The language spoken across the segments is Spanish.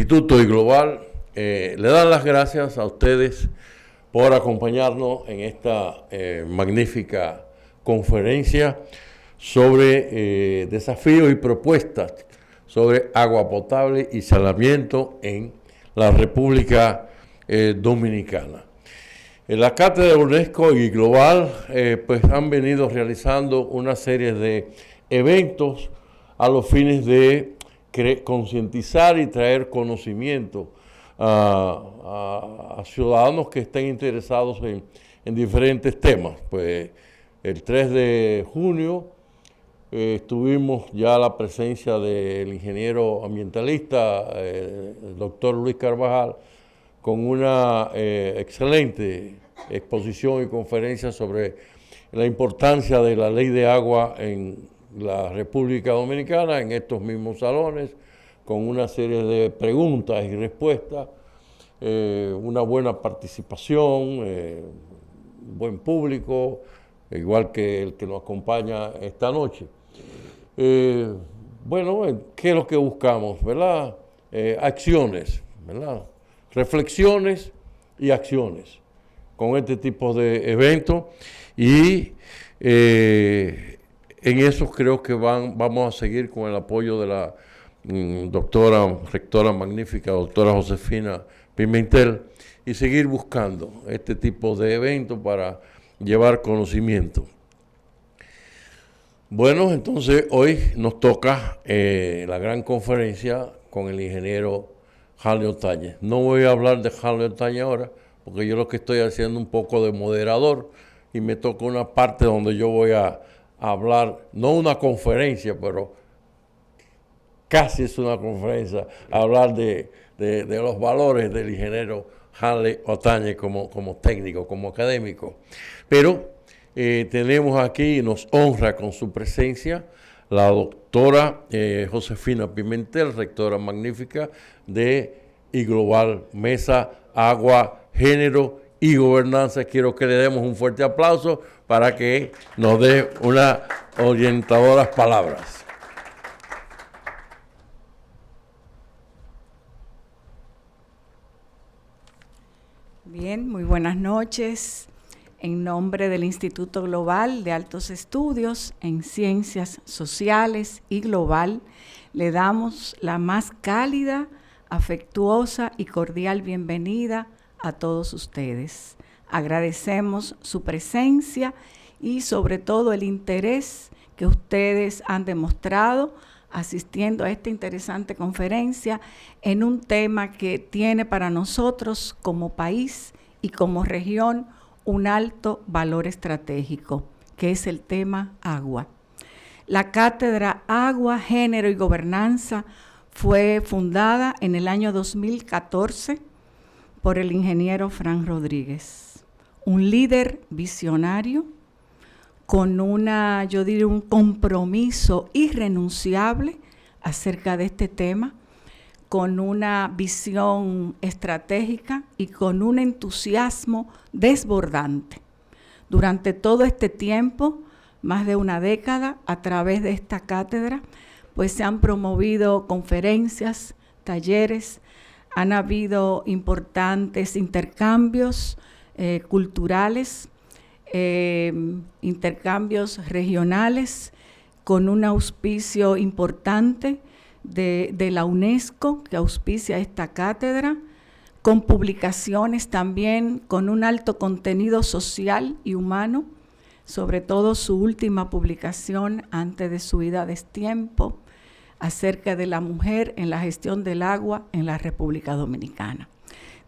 Instituto iGlobal le dan las gracias a ustedes por acompañarnos en esta magnífica conferencia sobre desafíos y propuestas sobre agua potable y saneamiento en la República Dominicana. La Cátedra de UNESCO y Global pues han venido realizando una serie de eventos a los fines de concientizar y traer conocimiento a ciudadanos que estén interesados en diferentes temas. Pues el 3 de junio tuvimos ya la presencia del ingeniero ambientalista, el doctor Luis Carvajal, con una excelente exposición y conferencia sobre la importancia de la ley de agua en la República Dominicana, en estos mismos salones, con una serie de preguntas y respuestas, una buena participación, buen público, igual que el que nos acompaña esta noche. Bueno, ¿qué es lo que buscamos, verdad? Acciones, ¿verdad? Reflexiones y acciones con este tipo de eventos, y en eso creo que vamos a seguir con el apoyo de la rectora magnífica, doctora Josefina Pimentel, y seguir buscando este tipo de eventos para llevar conocimiento. Bueno, entonces hoy nos toca la gran conferencia con el ingeniero Hanley Otañez. No voy a hablar de Hanley Otañez ahora, porque yo lo que estoy haciendo un poco de moderador y me toca una parte donde yo voy a hablar, no una conferencia, pero casi es una conferencia, hablar de los valores del ingeniero Hanley Otañez como técnico, como académico. Pero tenemos aquí, y nos honra con su presencia, la doctora Josefina Pimentel, rectora magnífica de iGlobal, Mesa, Agua, Género y Gobernanza. Quiero que le demos un fuerte aplauso para que nos dé unas orientadoras palabras. Bien, muy buenas noches. En nombre del Instituto Global de Altos Estudios en Ciencias Sociales y Global, le damos la más cálida, afectuosa y cordial bienvenida a todos ustedes. Agradecemos su presencia y sobre todo el interés que ustedes han demostrado asistiendo a esta interesante conferencia en un tema que tiene para nosotros como país y como región un alto valor estratégico, que es el tema agua. La Cátedra Agua, Género y Gobernanza fue fundada en el año 2014 por el ingeniero Fran Rodríguez, un líder visionario con un compromiso irrenunciable acerca de este tema, con una visión estratégica y con un entusiasmo desbordante. Durante todo este tiempo, más de una década, a través de esta cátedra, pues se han promovido conferencias, talleres, han habido importantes intercambios culturales, intercambios regionales, con un auspicio importante de la UNESCO, que auspicia esta cátedra, con publicaciones también con un alto contenido social y humano, sobre todo su última publicación antes de su ida a destiempo, acerca de la mujer en la gestión del agua en la República Dominicana.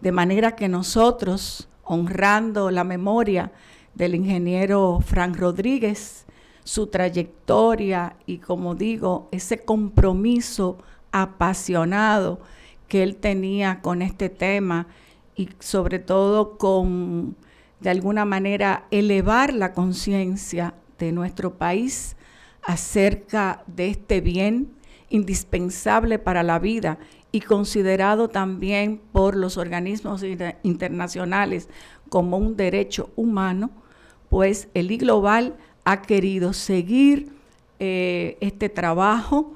De manera que nosotros, honrando la memoria del ingeniero Fran Rodríguez, su trayectoria y, como digo, ese compromiso apasionado que él tenía con este tema y sobre todo con, de alguna manera, elevar la conciencia de nuestro país acerca de este bien indispensable para la vida y considerado también por los organismos internacionales como un derecho humano, pues el iGlobal ha querido seguir este trabajo,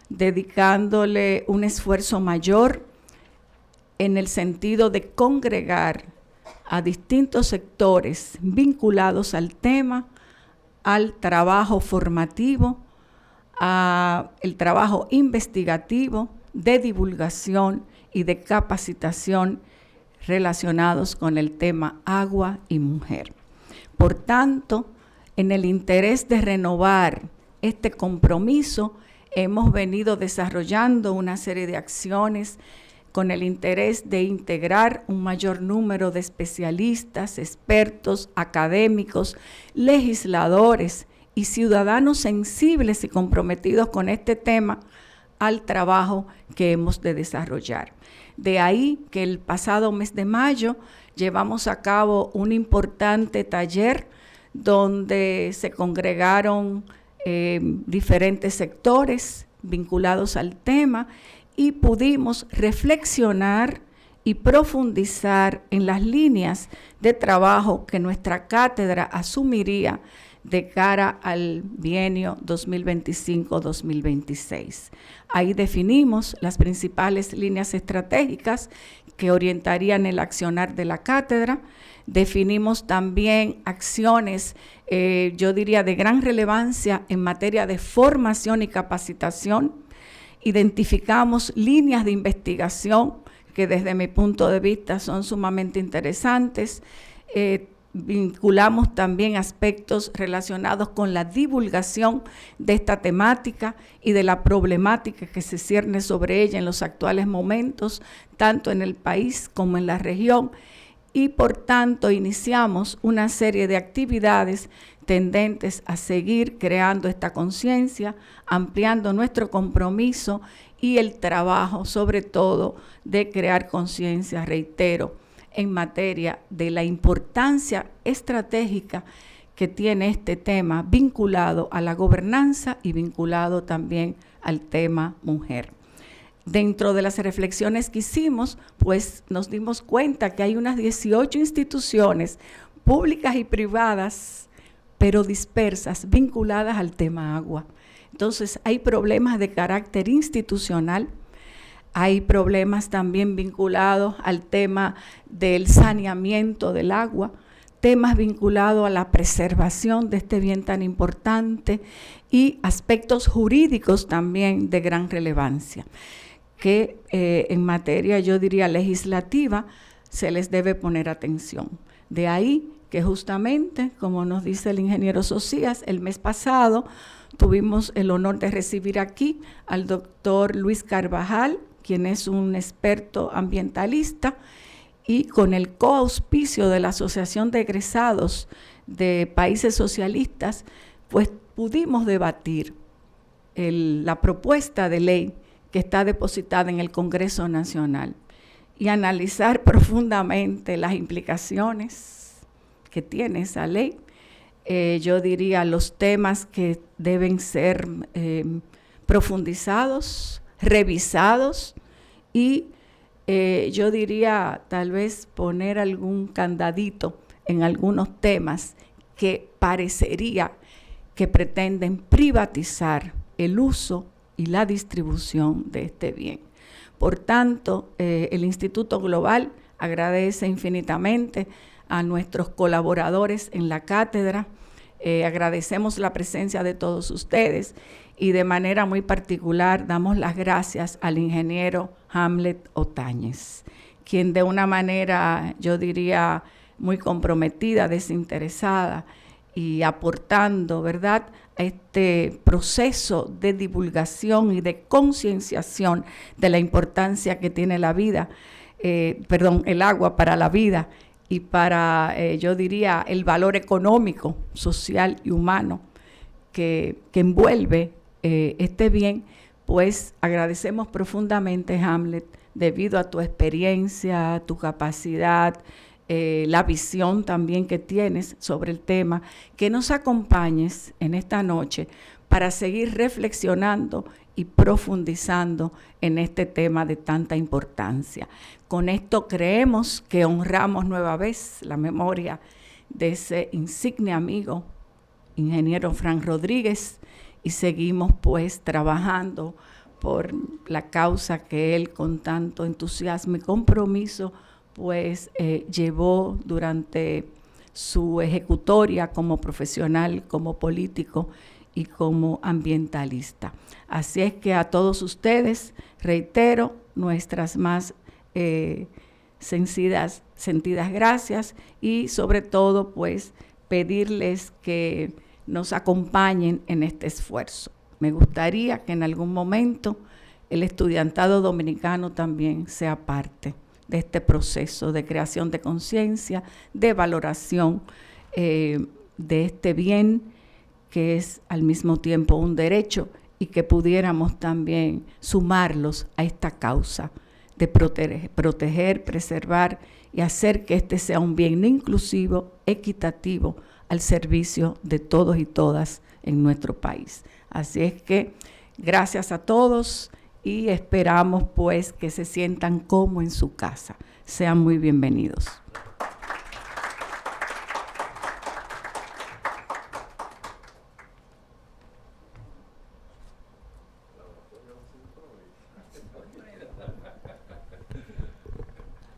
dedicándole un esfuerzo mayor en el sentido de congregar a distintos sectores vinculados al tema, al trabajo formativo, al trabajo investigativo, de divulgación y de capacitación relacionados con el tema agua y mujer. Por tanto, en el interés de renovar este compromiso, hemos venido desarrollando una serie de acciones con el interés de integrar un mayor número de especialistas, expertos, académicos, legisladores y ciudadanos sensibles y comprometidos con este tema al trabajo que hemos de desarrollar. De ahí que el pasado mes de mayo llevamos a cabo un importante taller donde se congregaron diferentes sectores vinculados al tema y pudimos reflexionar y profundizar en las líneas de trabajo que nuestra cátedra asumiría de cara al bienio 2025-2026. Ahí definimos las principales líneas estratégicas que orientarían el accionar de la cátedra. Definimos también acciones, yo diría, de gran relevancia en materia de formación y capacitación. Identificamos líneas de investigación que desde mi punto de vista son sumamente interesantes. Vinculamos también aspectos relacionados con la divulgación de esta temática y de la problemática que se cierne sobre ella en los actuales momentos, tanto en el país como en la región, y por tanto iniciamos una serie de actividades tendentes a seguir creando esta conciencia, ampliando nuestro compromiso y el trabajo, sobre todo, de crear conciencia, reitero, en materia de la importancia estratégica que tiene este tema vinculado a la gobernanza y vinculado también al tema mujer. Dentro de las reflexiones que hicimos, pues nos dimos cuenta que hay unas 18 instituciones públicas y privadas, pero dispersas, vinculadas al tema agua. Entonces, hay problemas de carácter institucional, hay problemas también vinculados al tema del saneamiento del agua, temas vinculados a la preservación de este bien tan importante y aspectos jurídicos también de gran relevancia, que en materia, yo diría, legislativa, se les debe poner atención. De ahí que justamente, como nos dice el ingeniero Socias, el mes pasado tuvimos el honor de recibir aquí al doctor Luis Carvajal, quien es un experto ambientalista, y con el coauspicio de la Asociación de Egresados de Países Socialistas, pues pudimos debatir la propuesta de ley que está depositada en el Congreso Nacional y analizar profundamente las implicaciones que tiene esa ley. Yo diría los temas que deben ser profundizados, revisados y yo diría tal vez poner algún candadito en algunos temas que parecería que pretenden privatizar el uso y la distribución de este bien. Por tanto, el Instituto Global agradece infinitamente a nuestros colaboradores en la cátedra, agradecemos la presencia de todos ustedes y de manera muy particular damos las gracias al ingeniero Hamlet Otañez, quien de una manera, yo diría, muy comprometida, desinteresada y aportando, ¿verdad?, a este proceso de divulgación y de concienciación de la importancia que tiene la vida, el agua para la vida y para, yo diría, el valor económico, social y humano que envuelve este bien, pues agradecemos profundamente, Hamlet, debido a tu experiencia, tu capacidad, la visión también que tienes sobre el tema, que nos acompañes en esta noche para seguir reflexionando y profundizando en este tema de tanta importancia. Con esto creemos que honramos nueva vez la memoria de ese insigne amigo, ingeniero Frank Rodríguez, y seguimos pues trabajando por la causa que él con tanto entusiasmo y compromiso pues llevó durante su ejecutoria como profesional, como político y como ambientalista. Así es que a todos ustedes reitero nuestras más sentidas gracias y sobre todo pues pedirles que nos acompañen en este esfuerzo. Me gustaría que en algún momento el estudiantado dominicano también sea parte de este proceso de creación de conciencia, de valoración de este bien que es al mismo tiempo un derecho y que pudiéramos también sumarlos a esta causa de proteger, preservar y hacer que este sea un bien inclusivo, equitativo, al servicio de todos y todas en nuestro país. Así es que gracias a todos y esperamos pues que se sientan como en su casa. Sean muy bienvenidos.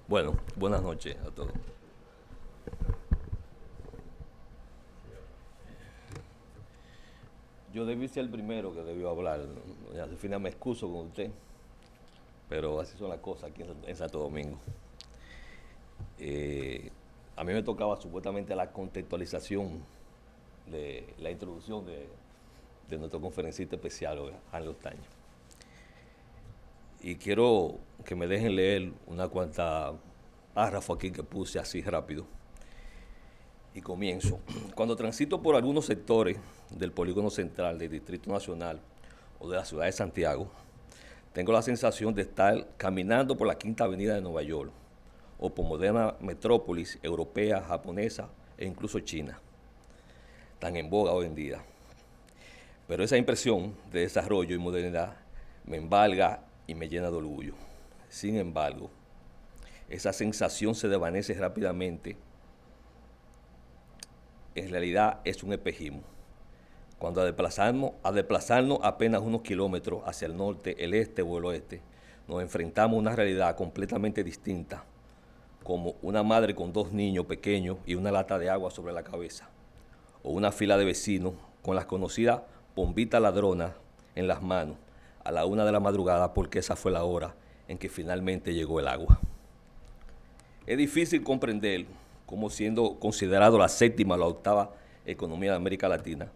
Bueno, buenas noches a todos. Yo debí ser el primero que debió hablar. Al final me excuso con usted, pero así son las cosas aquí en Santo Domingo. A mí me tocaba supuestamente la contextualización de la introducción de nuestro conferencista especial, Hanley Otañez. Y quiero que me dejen leer una cuanta párrafo aquí que puse así rápido. Y comienzo. Cuando transito por algunos sectores del polígono central del Distrito Nacional o de la ciudad de Santiago, tengo la sensación de estar caminando por la Quinta Avenida de Nueva York o por moderna metrópolis europea, japonesa e incluso china, tan en boga hoy en día. Pero esa impresión de desarrollo y modernidad me embarga y me llena de orgullo. Sin embargo, esa sensación se desvanece rápidamente. En realidad es un espejismo. Cuando a desplazarnos apenas unos kilómetros hacia el norte, el este o el oeste, nos enfrentamos a una realidad completamente distinta, como una madre con 2 niños pequeños y una lata de agua sobre la cabeza, o una fila de vecinos con las conocidas bombitas ladronas en las manos a la 1 de la madrugada porque esa fue la hora en que finalmente llegó el agua. Es difícil comprender cómo, siendo considerado la 7ª o la 8ª economía de América Latina,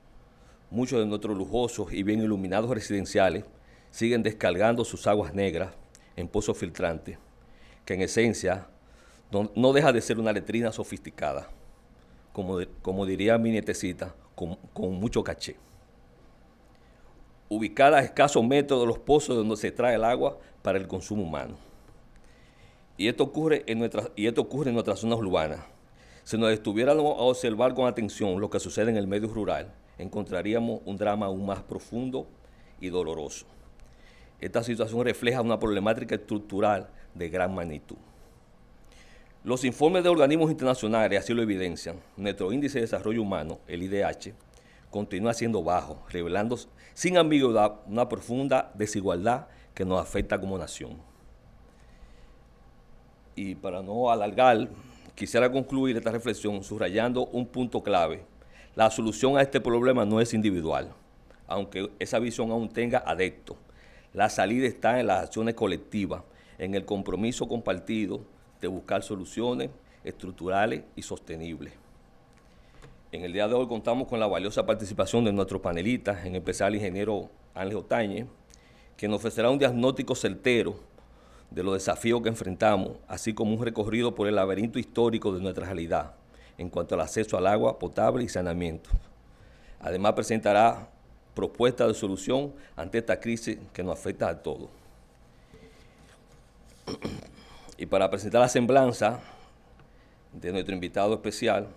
muchos de nuestros lujosos y bien iluminados residenciales siguen descargando sus aguas negras en pozos filtrantes, que en esencia no deja de ser una letrina sofisticada, como diría mi nietecita, con mucho caché. Ubicada a escasos metros de los pozos donde se trae el agua para el consumo humano. Y esto ocurre en nuestras zonas urbanas. Si nos estuviéramos a observar con atención lo que sucede en el medio rural, encontraríamos un drama aún más profundo y doloroso. Esta situación refleja una problemática estructural de gran magnitud. Los informes de organismos internacionales así lo evidencian. Nuestro índice de desarrollo humano, el IDH, continúa siendo bajo, revelando sin ambigüedad una profunda desigualdad que nos afecta como nación. Y para no alargar, quisiera concluir esta reflexión subrayando un punto clave. La solución a este problema no es individual, aunque esa visión aún tenga adeptos. La salida está en las acciones colectivas, en el compromiso compartido de buscar soluciones estructurales y sostenibles. En el día de hoy contamos con la valiosa participación de nuestros panelistas, en especial el ingeniero Hanley Otañez, que nos ofrecerá un diagnóstico certero de los desafíos que enfrentamos, así como un recorrido por el laberinto histórico de nuestra realidad en cuanto al acceso al agua potable y saneamiento. Además presentará propuestas de solución ante esta crisis que nos afecta a todos. Y para presentar la semblanza de nuestro invitado especial,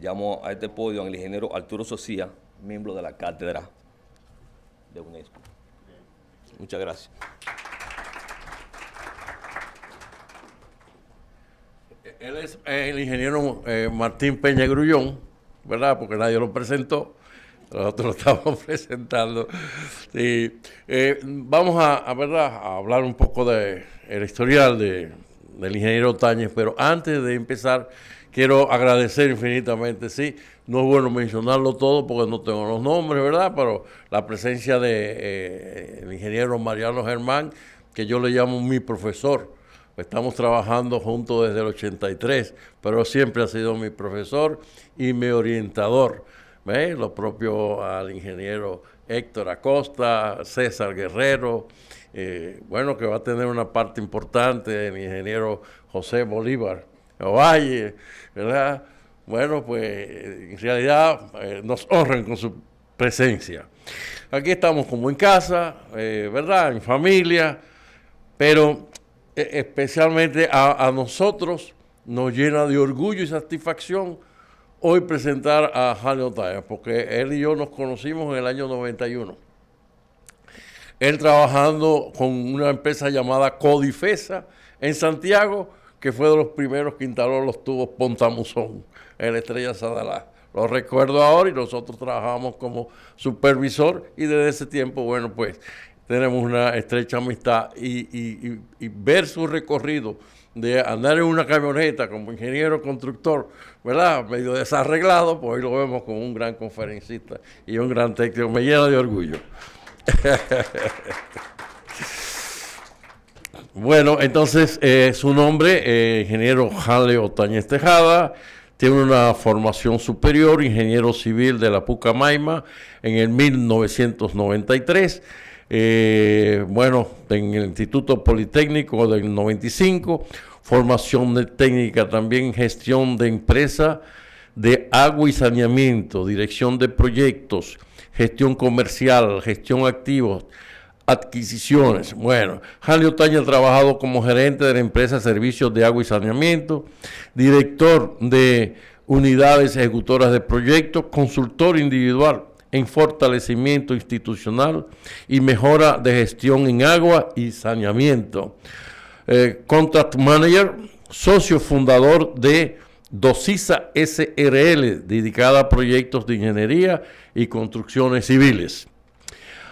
llamo a este podio al ingeniero Arturo Socía, miembro de la cátedra de UNESCO. Muchas gracias. Él es el ingeniero Martín Peña Grullón, ¿verdad? Porque nadie lo presentó. nosotros lo estamos presentando. Sí. Vamos ¿verdad? A hablar un poco de el historial del ingeniero Otañez, pero antes de empezar, quiero agradecer infinitamente, sí, no es bueno mencionarlo todo porque no tengo los nombres, ¿verdad? Pero la presencia de el ingeniero Mariano Germán, que yo le llamo mi profesor. Estamos trabajando juntos desde el 83, pero siempre ha sido mi profesor y mi orientador. ¿Ves? Lo propio al ingeniero Héctor Acosta, César Guerrero, bueno, que va a tener una parte importante, el ingeniero José Bolívar Ovalle, ¿verdad? Bueno, pues en realidad nos honran con su presencia. Aquí estamos como en casa, ¿verdad? En familia, pero especialmente a nosotros nos llena de orgullo y satisfacción hoy presentar a Hanley Otañez, porque él y yo nos conocimos en el año 91. Él trabajando con una empresa llamada Codifesa en Santiago, que fue de los primeros que instaló los tubos Pontamuzón en la Estrella Sadalá. Lo recuerdo ahora y nosotros trabajamos como supervisor y desde ese tiempo, bueno, pues tenemos una estrecha amistad y ver su recorrido de andar en una camioneta como ingeniero constructor, ¿verdad? Medio desarreglado, pues hoy lo vemos como un gran conferencista y un gran técnico. Me llena de orgullo. Bueno, entonces su nombre, ingeniero Hanley Otañez Tejada, tiene una formación superior, ingeniero civil de la Pucamaima en el 1993. Bueno, en el Instituto Politécnico del 95, formación técnica también en gestión de empresa de agua y saneamiento, dirección de proyectos, gestión comercial, gestión activos, adquisiciones. Bueno, Hanley Otañez ha trabajado como gerente de la empresa Servicios de Agua y Saneamiento, director de unidades ejecutoras de proyectos, consultor individual en fortalecimiento institucional y mejora de gestión en agua y saneamiento. Contract Manager, socio fundador de Docisa SRL, dedicada a proyectos de ingeniería y construcciones civiles.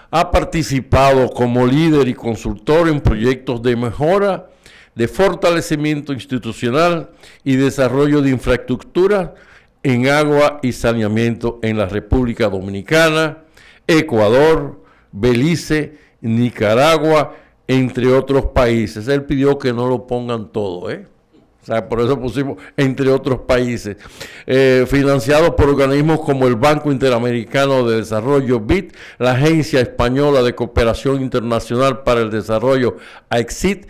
Ha participado como líder y consultor en proyectos de mejora, de fortalecimiento institucional y desarrollo de infraestructura en agua y saneamiento en la República Dominicana, Ecuador, Belice, Nicaragua, entre otros países. Él pidió que no lo pongan todo, O sea, por eso pusimos entre otros países. Financiado por organismos como el Banco Interamericano de Desarrollo, BID, la Agencia Española de Cooperación Internacional para el Desarrollo, AECID,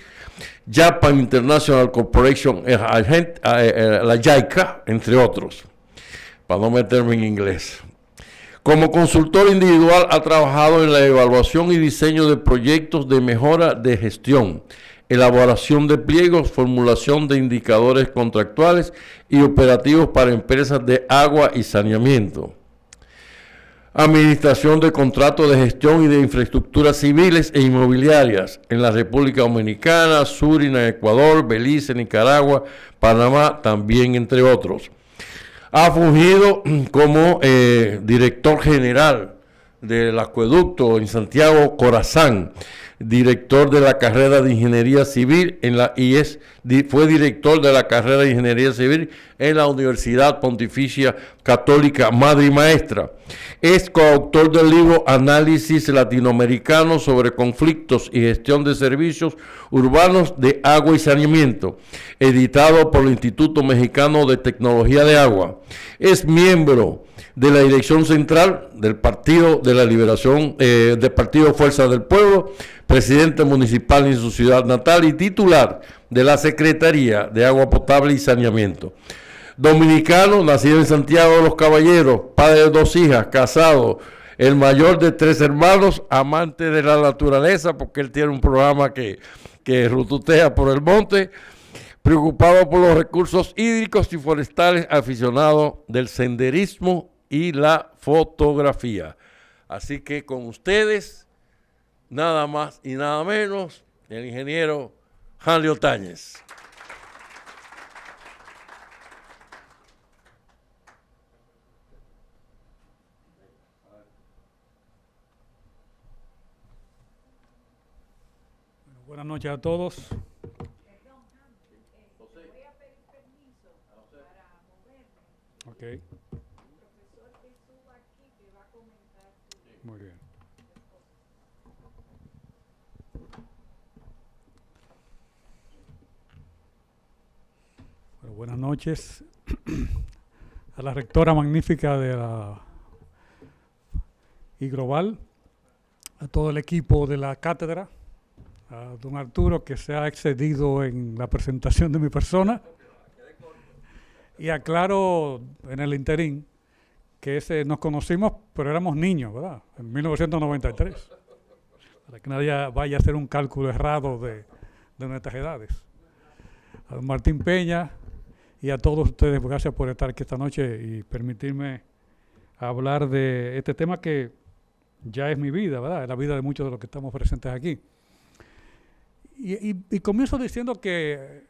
Japan International Corporation, la JICA, entre otros, para no meterme en inglés. Como consultor individual ha trabajado en la evaluación y diseño de proyectos de mejora de gestión, elaboración de pliegos, formulación de indicadores contractuales y operativos para empresas de agua y saneamiento. Administración de contratos de gestión y de infraestructuras civiles e inmobiliarias en la República Dominicana, Surinam, Ecuador, Belice, Nicaragua, Panamá, también entre otros. Ha fungido como director general del acueducto en Santiago Corazán, director de la carrera de Ingeniería Civil en la IES, fue director de la carrera de Ingeniería Civil en la Universidad Pontificia Católica Madre y Maestra. Es coautor del libro Análisis Latinoamericano sobre conflictos y gestión de servicios urbanos de agua y saneamiento, editado por el Instituto Mexicano de Tecnología de Agua. Es miembro de la dirección central del Partido de la Liberación, del Partido Fuerza del Pueblo, presidente municipal en su ciudad natal y titular de la Secretaría de Agua Potable y Saneamiento. Dominicano, nacido en Santiago de los Caballeros, padre de 2 hijas, casado, el mayor de 3 hermanos, amante de la naturaleza, porque él tiene un programa que rututea por el monte, preocupado por los recursos hídricos y forestales, aficionado del senderismo y la fotografía. Así que con ustedes, nada más y nada menos, el ingeniero Hanley Otañez. Buenas noches a todos. Ok. Muy bien. Bueno, buenas noches a la rectora magnífica de la Iglobal, a todo el equipo de la cátedra, a don Arturo, que se ha excedido en la presentación de mi persona, y aclaro en el interín que nos conocimos, pero éramos niños, ¿verdad? En 1993, para que nadie vaya a hacer un cálculo errado de nuestras edades. A don Martín Peña y a todos ustedes, gracias por estar aquí esta noche y permitirme hablar de este tema que ya es mi vida, ¿verdad? Es la vida de muchos de los que estamos presentes aquí. Y comienzo diciendo que,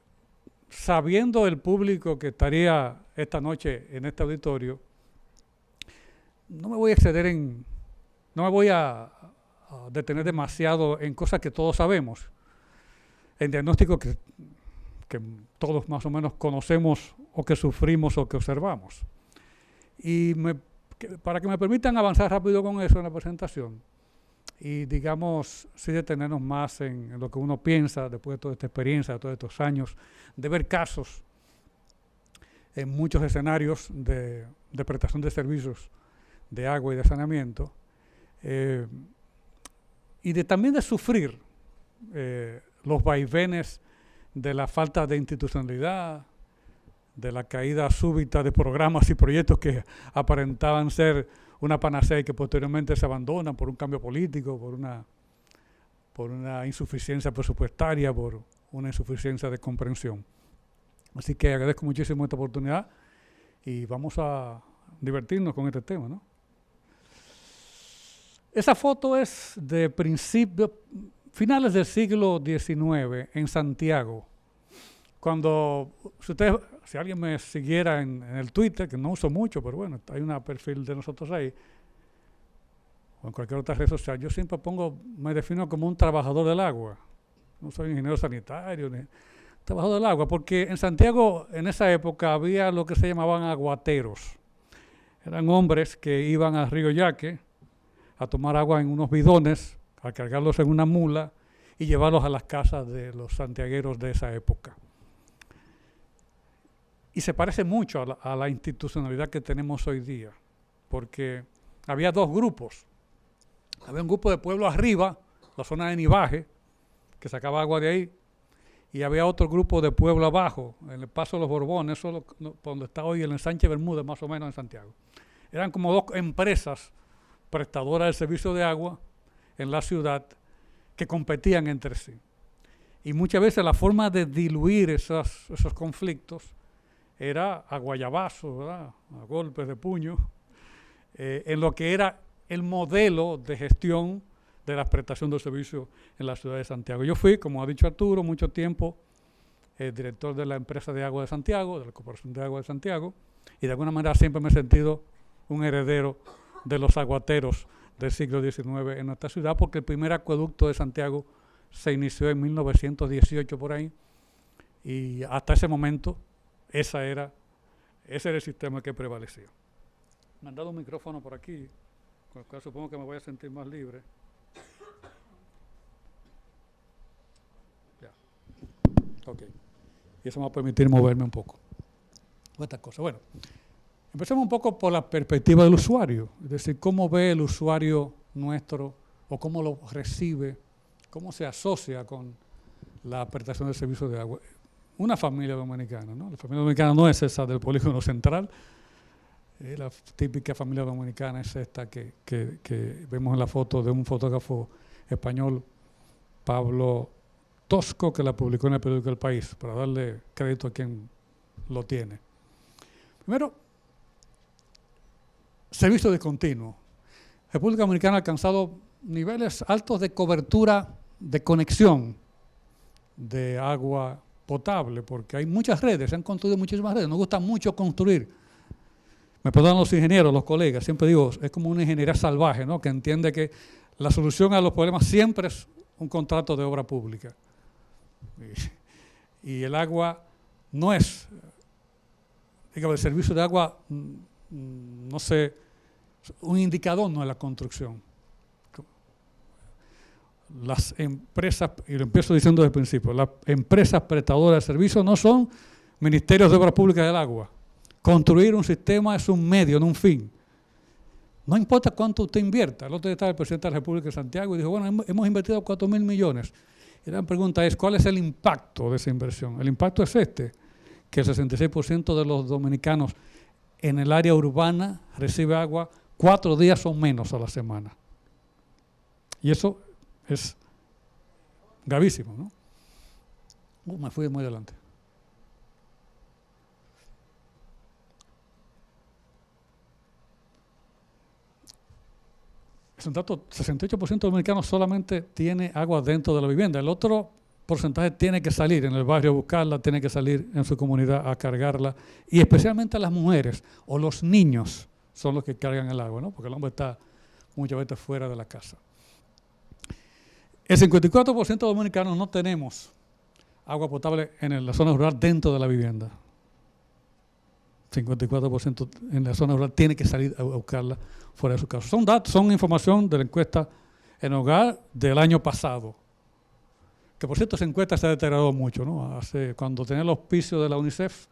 sabiendo el público que estaría esta noche en este auditorio, no me voy a exceder no me voy a detener demasiado en cosas que todos sabemos, en diagnósticos que todos más o menos conocemos o que sufrimos o que observamos. Y para que me permitan avanzar rápido con eso en la presentación y digamos, sí detenernos más en lo que uno piensa después de toda esta experiencia, de todos estos años, de ver casos en muchos escenarios de prestación de servicios de agua y de saneamiento, y también de sufrir los vaivenes de la falta de institucionalidad, de la caída súbita de programas y proyectos que aparentaban ser una panacea y que posteriormente se abandonan por un cambio político, por una insuficiencia presupuestaria, por una insuficiencia de comprensión. Así que agradezco muchísimo esta oportunidad y vamos a divertirnos con este tema, ¿no? Esa foto es de finales del siglo XIX en Santiago. Cuando, si alguien me siguiera en el Twitter, que no uso mucho, pero bueno, hay un perfil de nosotros ahí, o en cualquier otra red social, yo siempre me defino como un trabajador del agua. No soy ingeniero sanitario, ni trabajador del agua, porque en Santiago en esa época había lo que se llamaban aguateros. Eran hombres que iban al río Yaque a tomar agua en unos bidones, a cargarlos en una mula y llevarlos a las casas de los santiagueros de esa época. Y se parece mucho a la institucionalidad que tenemos hoy día, porque había dos grupos. Había un grupo de pueblo arriba, la zona de Nivaje, que sacaba agua de ahí, y había otro grupo de pueblo abajo, en el Paso de los Borbones, eso donde está hoy el ensanche Bermúdez, más o menos en Santiago. Eran como dos empresas prestadoras de servicio de agua en la ciudad que competían entre sí. Y muchas veces la forma de diluir esos conflictos era a guayabazo, ¿verdad? A golpes de puño, en lo que era el modelo de gestión de la prestación del servicio en la ciudad de Santiago. Yo fui, como ha dicho Arturo, mucho tiempo director de la empresa de agua de Santiago, de la Corporación de Agua de Santiago, y de alguna manera siempre me he sentido un heredero de los aguateros del siglo XIX en nuestra ciudad, porque el primer acueducto de Santiago se inició en 1918 por ahí, y hasta ese momento ese era el sistema que prevalecía. Me han dado un micrófono por aquí, con el cual supongo que me voy a sentir más libre. Ya. Ok. Y eso me va a permitir moverme un poco. Estas cosas. Bueno, empecemos un poco por la perspectiva del usuario, es decir, cómo ve el usuario nuestro o cómo lo recibe, cómo se asocia con la prestación de servicios de agua. Una familia dominicana, ¿no? La familia dominicana no es esa del polígono central, la típica familia dominicana es esta que vemos en la foto de un fotógrafo español, Pablo Tosco, que la publicó en el periódico El País, para darle crédito a quien lo tiene. Primero, servicio discontinuo. República Dominicana ha alcanzado niveles altos de cobertura, de conexión de agua potable, porque hay muchas redes, se han construido muchísimas redes, nos gusta mucho construir. Me perdonan los ingenieros, los colegas, siempre digo, es como una ingeniería salvaje, ¿no? Que entiende que la solución a los problemas siempre es un contrato de obra pública. Y el agua no es, digamos, el servicio de agua, no sé, un indicador no es la construcción. Las empresas, y lo empiezo diciendo desde el principio, las empresas prestadoras de servicios no son ministerios de obras públicas del agua. Construir un sistema es un medio, no un fin. No importa cuánto usted invierta. El otro día estaba el presidente de la República de Santiago y dijo, bueno, hemos invertido 4.000 millones. Y la pregunta es, ¿cuál es el impacto de esa inversión? El impacto es este, que el 66% de los dominicanos en el área urbana recibe agua 4 días o menos a la semana. Y eso es gravísimo, ¿no? Me fui muy adelante. Es un dato, 68% de dominicanos solamente tiene agua dentro de la vivienda. El otro porcentaje tiene que salir en el barrio a buscarla, tiene que salir en su comunidad a cargarla. Y especialmente las mujeres o los niños son los que cargan el agua, ¿no? Porque el hombre está muchas veces fuera de la casa. El 54% de dominicanos no tenemos agua potable en la zona rural dentro de la vivienda. 54% en la zona rural tiene que salir a buscarla fuera de su casa. Son datos, son información de la encuesta en hogar del año pasado. Que por cierto, esa encuesta se ha deteriorado mucho, ¿no? Cuando tenía el auspicio de la UNICEF,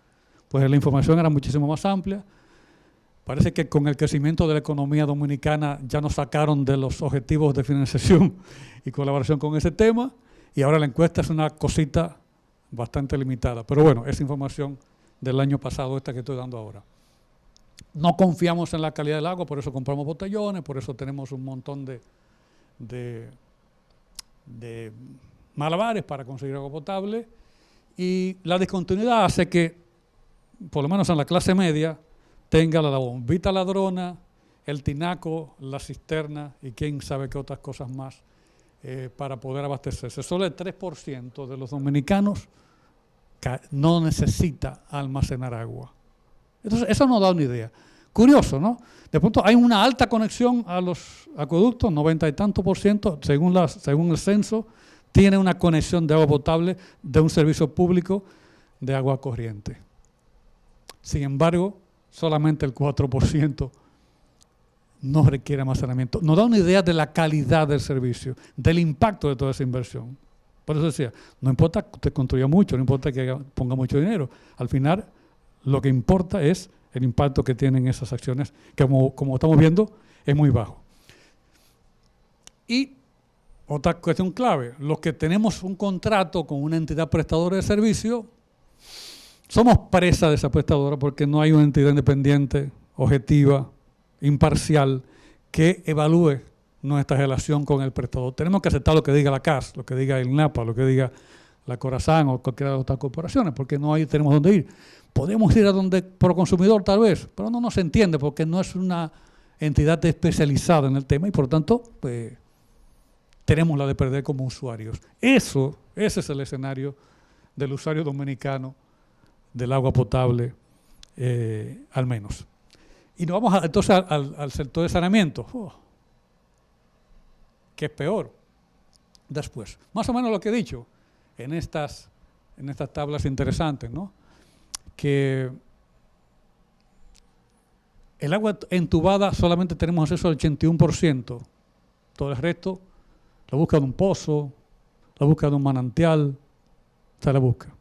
pues la información era muchísimo más amplia. Parece que con el crecimiento de la economía dominicana ya nos sacaron de los objetivos de financiación y colaboración con ese tema, y ahora la encuesta es una cosita bastante limitada. Pero bueno, esa información del año pasado, esta que estoy dando ahora. No confiamos en la calidad del agua, por eso compramos botellones, por eso tenemos un montón de malabares para conseguir agua potable, y la discontinuidad hace que, por lo menos en la clase media, tenga la bombita ladrona, el tinaco, la cisterna y quién sabe qué otras cosas más para poder abastecerse. Solo el 3% de los dominicanos no necesita almacenar agua. Entonces, eso nos da una idea. Curioso, ¿no? De pronto hay una alta conexión a los acueductos, 90 y tanto %, según el censo, tiene una conexión de agua potable de un servicio público de agua corriente. Sin embargo, solamente el 4% no requiere almacenamiento. Nos da una idea de la calidad del servicio, del impacto de toda esa inversión. Por eso decía, no importa que usted construya mucho, no importa que ponga mucho dinero. Al final, lo que importa es el impacto que tienen esas acciones, que como estamos viendo, es muy bajo. Y otra cuestión clave, los que tenemos un contrato con una entidad prestadora de servicio, somos presa de esa prestadora porque no hay una entidad independiente, objetiva, imparcial, que evalúe nuestra relación con el prestador. Tenemos que aceptar lo que diga la CAS, lo que diga el INAPA, lo que diga la Corazán o cualquiera de otras corporaciones, porque no hay, tenemos dónde ir. Podemos ir a donde Proconsumidor tal vez, pero no nos entiende porque no es una entidad especializada en el tema y por lo tanto pues, tenemos la de perder como usuarios. Ese es el escenario del usuario dominicano del agua potable, al menos. Y nos vamos entonces al sector de saneamiento, que es peor después. Más o menos lo que he dicho en estas tablas interesantes, ¿no? Que el agua entubada solamente tenemos acceso al 81%. Todo el resto la busca de un pozo, la busca de un manantial, se la busca.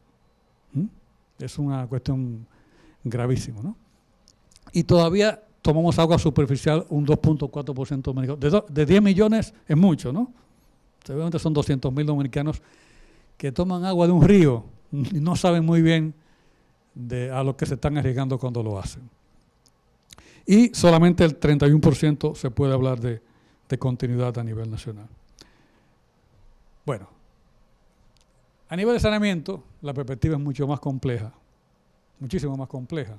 Es una cuestión gravísima, ¿no? Y todavía tomamos agua superficial un 2.4% dominicanos. De 10 millones es mucho, ¿no? Seguramente son 200.000 dominicanos que toman agua de un río y no saben muy bien a lo que se están arriesgando cuando lo hacen. Y solamente el 31% se puede hablar de continuidad a nivel nacional. Bueno, a nivel de saneamiento, la perspectiva es mucho más compleja, muchísimo más compleja.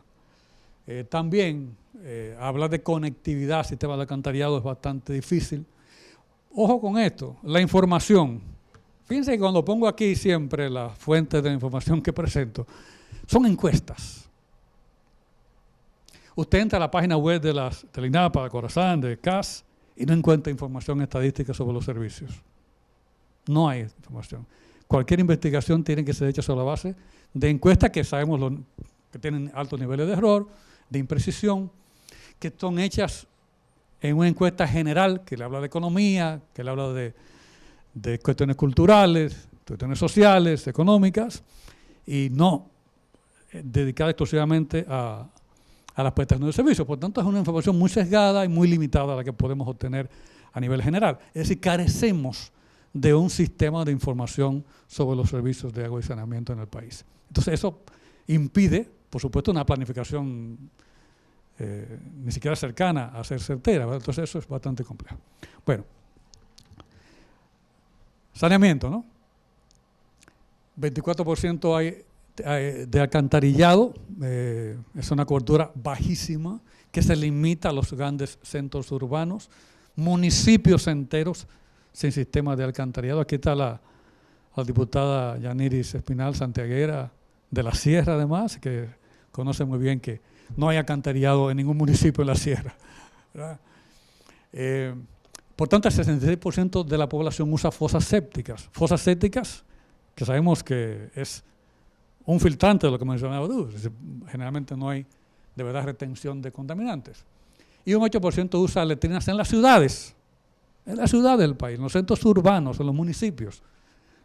También hablar de conectividad, sistema de alcantarillado es bastante difícil. Ojo con esto, la información. Fíjense que cuando pongo aquí siempre las fuentes de información que presento, son encuestas. Usted entra a la página web de la INAPA, de Corazán, de CAS, y no encuentra información estadística sobre los servicios. No hay información. cualquier investigación tiene que ser hecha sobre la base de encuestas que sabemos que tienen altos niveles de error, de imprecisión, que son hechas en una encuesta general que le habla de economía, que le habla de cuestiones culturales, cuestiones sociales, económicas, y no dedicada exclusivamente a la prestación de servicios. Por tanto, es una información muy sesgada y muy limitada a la que podemos obtener a nivel general. Es decir, carecemos de un sistema de información sobre los servicios de agua y saneamiento en el país. Entonces, eso impide, por supuesto, una planificación ni siquiera cercana a ser certera, ¿verdad? Entonces, eso es bastante complejo. Bueno, saneamiento, ¿no? 24% hay de alcantarillado, es una cobertura bajísima que se limita a los grandes centros urbanos, municipios enteros sin sistema de alcantarillado. Aquí está la diputada Yaniris Espinal Santiaguera de la Sierra, además, que conoce muy bien que no hay alcantarillado en ningún municipio en la Sierra, ¿verdad? Por tanto, el 66% de la población usa fosas sépticas que sabemos que es un filtrante de lo que mencionaba tú. Generalmente no hay de verdad retención de contaminantes. Y un 8% usa letrinas en las ciudades del país, en los centros urbanos, en los municipios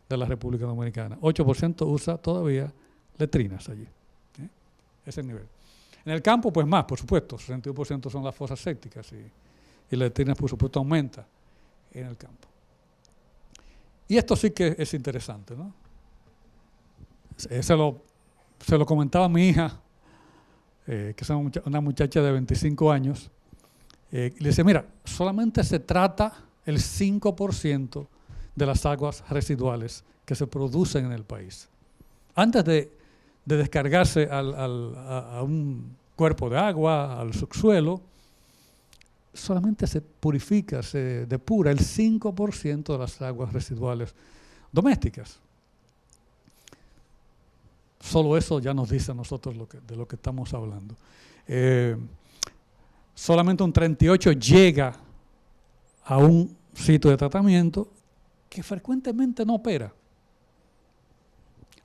de la República Dominicana. 8% usa todavía letrinas allí. Ese es el nivel. En el campo, pues más, por supuesto, 61% son las fosas sépticas y las letrinas, por supuesto, aumenta en el campo. Y esto sí que es interesante, ¿no? Se lo comentaba a mi hija, que es una muchacha de 25 años, y le decía, mira, solamente se trata el 5% de las aguas residuales que se producen en el país. Antes de descargarse a un cuerpo de agua, al subsuelo, solamente se purifica, se depura el 5% de las aguas residuales domésticas. Solo eso ya nos dice a nosotros de lo que estamos hablando. Solamente un 38% llega a un sitio de tratamiento que frecuentemente no opera.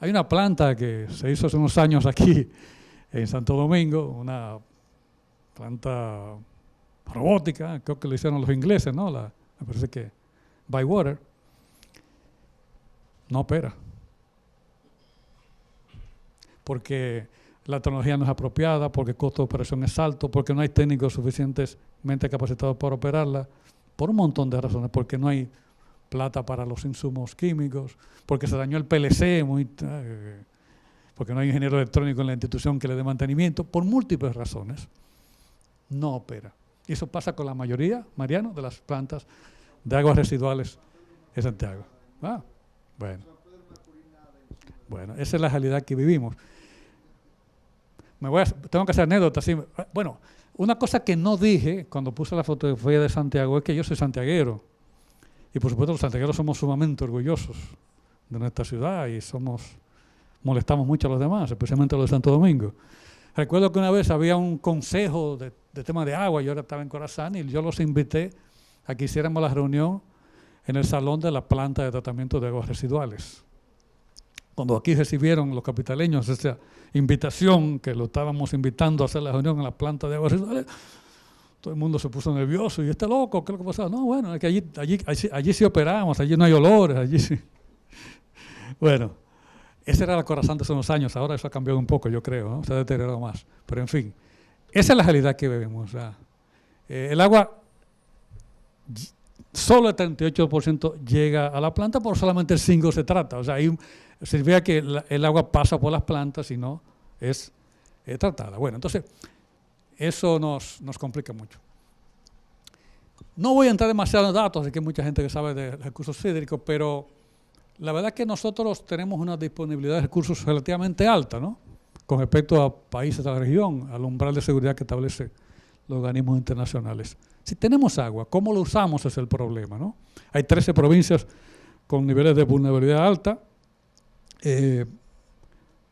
Hay una planta que se hizo hace unos años aquí en Santo Domingo, una planta robótica, creo que lo hicieron los ingleses, ¿no? Me parece que Bywater, no opera. Porque la tecnología no es apropiada, porque el costo de operación es alto, porque no hay técnicos suficientemente capacitados para operarla, por un montón de razones, porque no hay plata para los insumos químicos, porque se dañó el PLC, porque no hay ingeniero electrónico en la institución que le dé mantenimiento, por múltiples razones, no opera. Y eso pasa con la mayoría, Mariano, de las plantas de aguas residuales en Santiago. Bueno, esa es la realidad que vivimos. Tengo que hacer anécdotas. ¿Sí? Bueno, una cosa que no dije cuando puse la fotografía de Santiago es que yo soy santiaguero. Y por supuesto los santiagueros somos sumamente orgullosos de nuestra ciudad y molestamos mucho a los demás, especialmente a los de Santo Domingo. Recuerdo que una vez había un consejo de tema de agua, yo ahora estaba en Corazán y yo los invité a que hiciéramos la reunión en el salón de la planta de tratamiento de aguas residuales. Cuando aquí recibieron los capitaleños esa invitación, que lo estábamos invitando a hacer la reunión en la planta de aguas residuales, todo el mundo se puso nervioso. ¿Y este loco? ¿Qué es lo que pasaba? No, bueno, es que allí sí operamos, allí no hay olores, allí sí. Bueno, esa era la Corazán de hace unos años, ahora eso ha cambiado un poco, yo creo, ¿no? Se ha deteriorado más. Pero en fin, esa es la realidad que vivimos. O sea, el agua, solo el 38% llega a la planta, por solamente el 5% se trata. O sea, significa que el agua pasa por las plantas y no es tratada. Bueno, entonces, eso nos complica mucho. No voy a entrar demasiado en datos, así que hay mucha gente que sabe de recursos hídricos, pero la verdad es que nosotros tenemos una disponibilidad de recursos relativamente alta, ¿no? Con respecto a países de la región, al umbral de seguridad que establece los organismos internacionales. Si tenemos agua, ¿cómo lo usamos? Es el problema, ¿no? Hay 13 provincias con niveles de vulnerabilidad alta.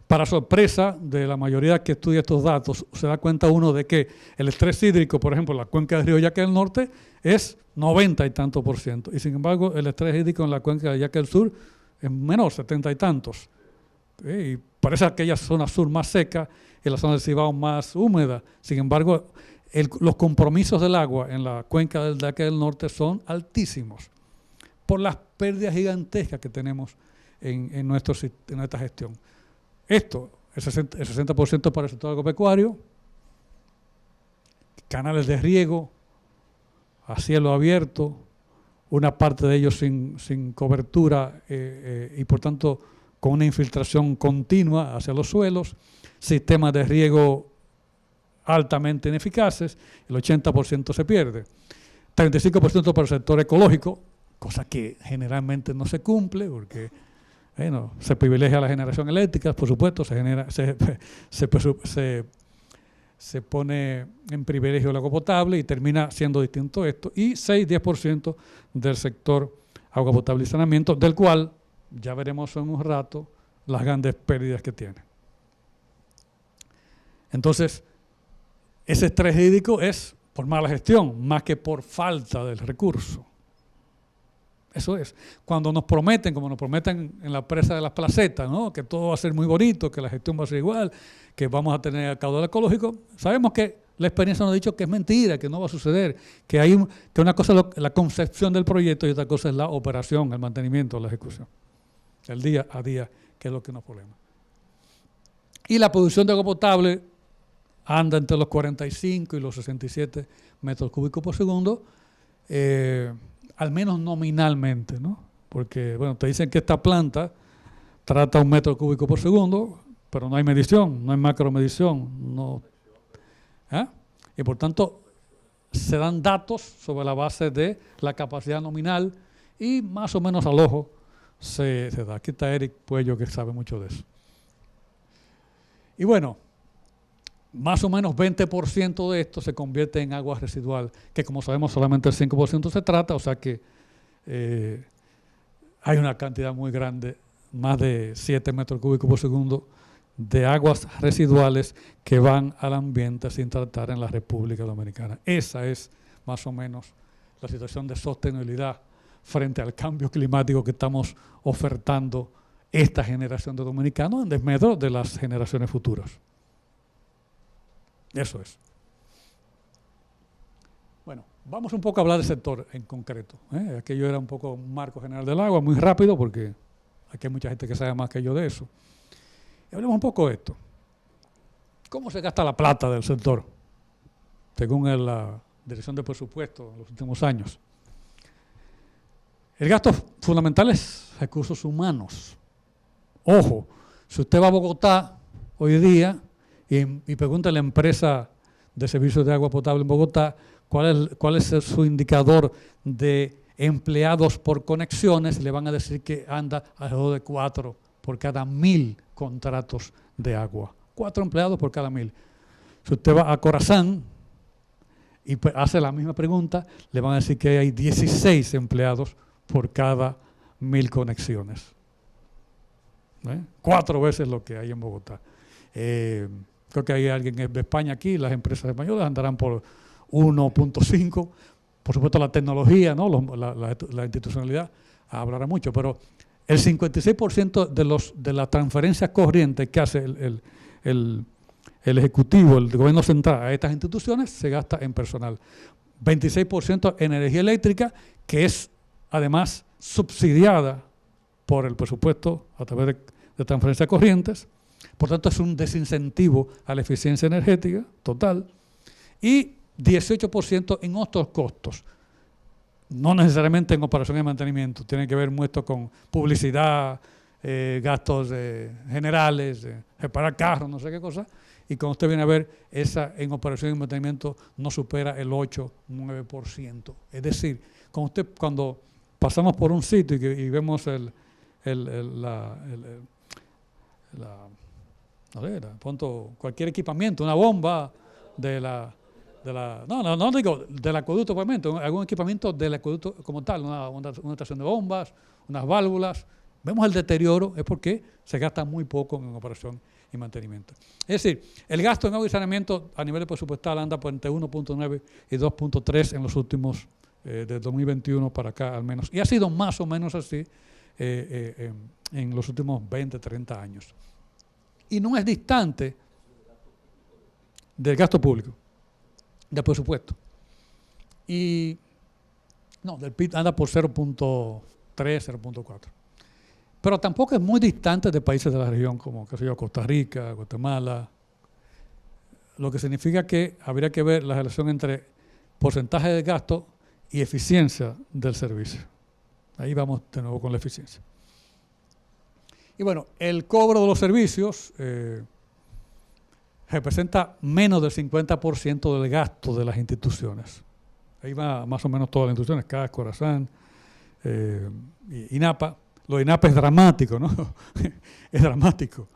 Para sorpresa de la mayoría que estudia estos datos, se da cuenta uno de que el estrés hídrico, por ejemplo, en la cuenca del río Yaque del Norte, es 90 y tanto %. Y sin embargo, el estrés hídrico en la cuenca del Yaque del Sur es menor, 70 y tantos. Y parece aquella zona sur más seca y la zona del Cibao más húmeda. Sin embargo, los compromisos del agua en la cuenca del Dique del Norte son altísimos por las pérdidas gigantescas que tenemos en nuestra gestión. Esto, el 60% para el sector agropecuario, canales de riego a cielo abierto, una parte de ellos sin cobertura y por tanto con una infiltración continua hacia los suelos, sistemas de riego altamente ineficaces, el 80% se pierde. 35% para el sector ecológico, cosa que generalmente no se cumple porque se privilegia la generación eléctrica, por supuesto, se pone en privilegio el agua potable y termina siendo distinto esto. Y 6-10% del sector agua potable y saneamiento, del cual ya veremos en un rato las grandes pérdidas que tiene. Entonces, ese estrés hídrico es por mala gestión, más que por falta del recurso. Eso es. Cuando nos prometen, como nos prometen en la presa de las placetas, ¿no?, que todo va a ser muy bonito, que la gestión va a ser igual, que vamos a tener caudal ecológico, sabemos que la experiencia nos ha dicho que es mentira, que no va a suceder, que una cosa es la concepción del proyecto y otra cosa es la operación, el mantenimiento, la ejecución. El día a día, que es lo que nos problema. Y la producción de agua potable anda entre los 45 y los 67 metros cúbicos por segundo, al menos nominalmente, ¿no? Porque, bueno, te dicen que esta planta trata 1 metro cúbico por segundo, pero no hay medición, no hay macromedición, no. Y por tanto, se dan datos sobre la base de la capacidad nominal y más o menos al ojo se da. Aquí está Eric Puello, que sabe mucho de eso. Y bueno, más o menos 20% de esto se convierte en agua residual, que como sabemos solamente el 5% se trata, o sea que hay una cantidad muy grande, más de 7 metros cúbicos por segundo, de aguas residuales que van al ambiente sin tratar en la República Dominicana. Esa es más o menos la situación de sostenibilidad frente al cambio climático que estamos ofertando esta generación de dominicanos en desmedro de las generaciones futuras. Eso es. Bueno, vamos un poco a hablar del sector en concreto. Aquello era un poco un marco general del agua, muy rápido, porque aquí hay mucha gente que sabe más que yo de eso. Y hablemos un poco de esto. ¿Cómo se gasta la plata del sector? Según la Dirección de Presupuesto en los últimos años. El gasto fundamental es recursos humanos. Ojo, si usted va a Bogotá hoy día y pregunta a la empresa de servicios de agua potable en Bogotá cuál es su indicador de empleados por conexiones, le van a decir que anda alrededor de 4 por cada 1000 contratos de agua. 4 empleados por cada 1000. Si usted va a Corazán y hace la misma pregunta, le van a decir que hay 16 empleados por cada 1000 conexiones. 4 veces lo que hay en Bogotá. Creo que hay alguien de España aquí, las empresas españolas andarán por 1.5. Por supuesto la tecnología, ¿no?, la institucionalidad hablará mucho, pero el 56% de las transferencias corrientes que hace el Ejecutivo, el Gobierno Central a estas instituciones se gasta en personal. 26% en energía eléctrica, que es además subsidiada por el presupuesto a través de transferencias corrientes. Por tanto, es un desincentivo a la eficiencia energética total. Y 18% en otros costos. No necesariamente en operación y mantenimiento. Tiene que ver mucho con publicidad, gastos generales, reparar carros, no sé qué cosa. Y cuando usted viene a ver, esa en operación y mantenimiento no supera el 8-9%. Es decir, cuando pasamos por un sitio y vemos cualquier equipamiento, una bomba no digo del acueducto, obviamente, algún equipamiento del acueducto como tal, una estación de bombas, unas válvulas, vemos el deterioro, es porque se gasta muy poco en operación y mantenimiento. Es decir, el gasto en agua y saneamiento a nivel presupuestal anda por entre 1.9 y 2.3 en los últimos, de 2021 para acá al menos, y ha sido más o menos así en los últimos 20, 30 años. Y no es distante del gasto público, del presupuesto. Y no, del PIB anda por 0.3, 0.4. Pero tampoco es muy distante de países de la región como, qué sé yo, Costa Rica, Guatemala, lo que significa que habría que ver la relación entre porcentaje de gasto y eficiencia del servicio. Ahí vamos de nuevo con la eficiencia. Y bueno, el cobro de los servicios representa menos del 50% del gasto de las instituciones. Ahí va más o menos todas las instituciones, CAS, Corazán, INAPA. Lo de INAPA es dramático, ¿no? Es dramático,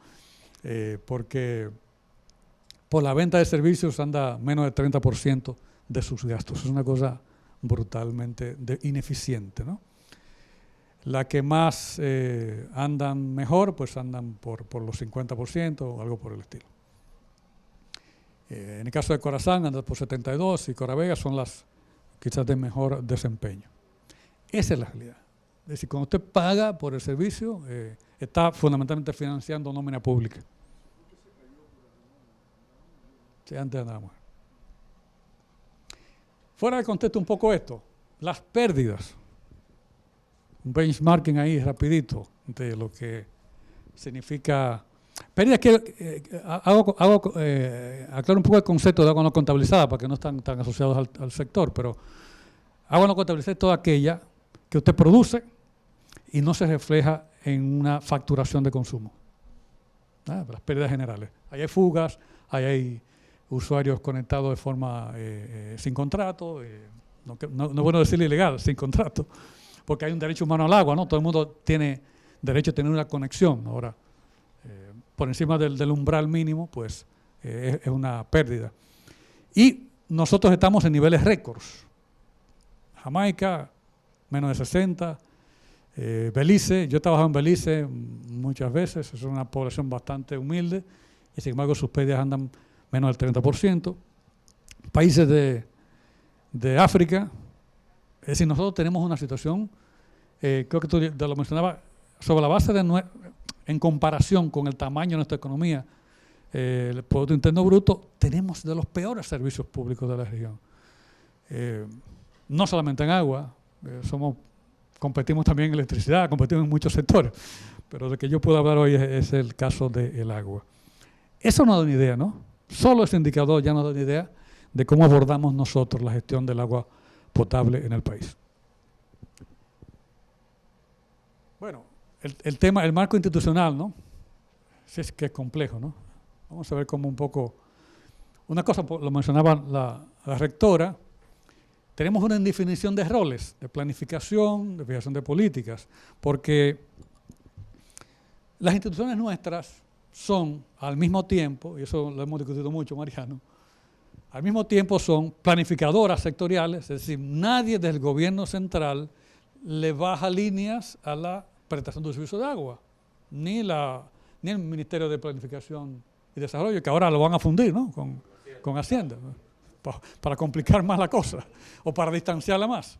porque por la venta de servicios anda menos del 30% de sus gastos. Es una cosa brutalmente ineficiente, ¿no? La que más andan mejor, pues andan por los 50% o algo por el estilo. En el caso de Corazán anda por 72% y Coravega son las quizás de mejor desempeño. Esa es la realidad. Es decir, cuando usted paga por el servicio, está fundamentalmente financiando nómina pública. Sí, antes andamos. Fuera de contexto un poco esto, las pérdidas. Un benchmarking ahí rapidito de lo que significa pérdidas que aclaro un poco el concepto de agua no contabilizada para que no están tan asociados al sector, pero agua no contabilizada es toda aquella que usted produce y no se refleja en una facturación de consumo. Las pérdidas generales. Ahí hay fugas, ahí hay usuarios conectados de forma sin contrato, no es bueno decirle ilegal, sin contrato, porque hay un derecho humano al agua, ¿no? Todo el mundo tiene derecho a tener una conexión. Ahora, por encima del umbral mínimo, pues es una pérdida. Y nosotros estamos en niveles récords. Jamaica, menos de 60. Belice, yo he trabajado en Belice muchas veces, es una población bastante humilde, y sin embargo sus pérdidas andan menos del 30%. Países de África, es decir, nosotros tenemos una situación, creo que tú lo mencionabas, sobre la base en comparación con el tamaño de nuestra economía, el Producto Interno Bruto, tenemos de los peores servicios públicos de la región. No solamente en agua, competimos también en electricidad, competimos en muchos sectores, pero de que yo puedo hablar hoy es el caso del agua. Eso nos da una idea, ¿no? Solo ese indicador ya nos da una idea de cómo abordamos nosotros la gestión del agua potable en el país. Bueno, el tema, el marco institucional, ¿no? Sí, es que es complejo, ¿no? Vamos a ver cómo un poco... Una cosa, lo mencionaba la rectora, tenemos una indefinición de roles, de planificación, de fijación de políticas, porque las instituciones nuestras son al mismo tiempo, y eso lo hemos discutido mucho, Mariano, al mismo tiempo son planificadoras sectoriales, es decir, nadie del gobierno central le baja líneas a la prestación de servicio de agua, ni el Ministerio de Planificación y Desarrollo, que ahora lo van a fundir, ¿no? con Hacienda, ¿no? Para complicar más la cosa o para distanciarla más.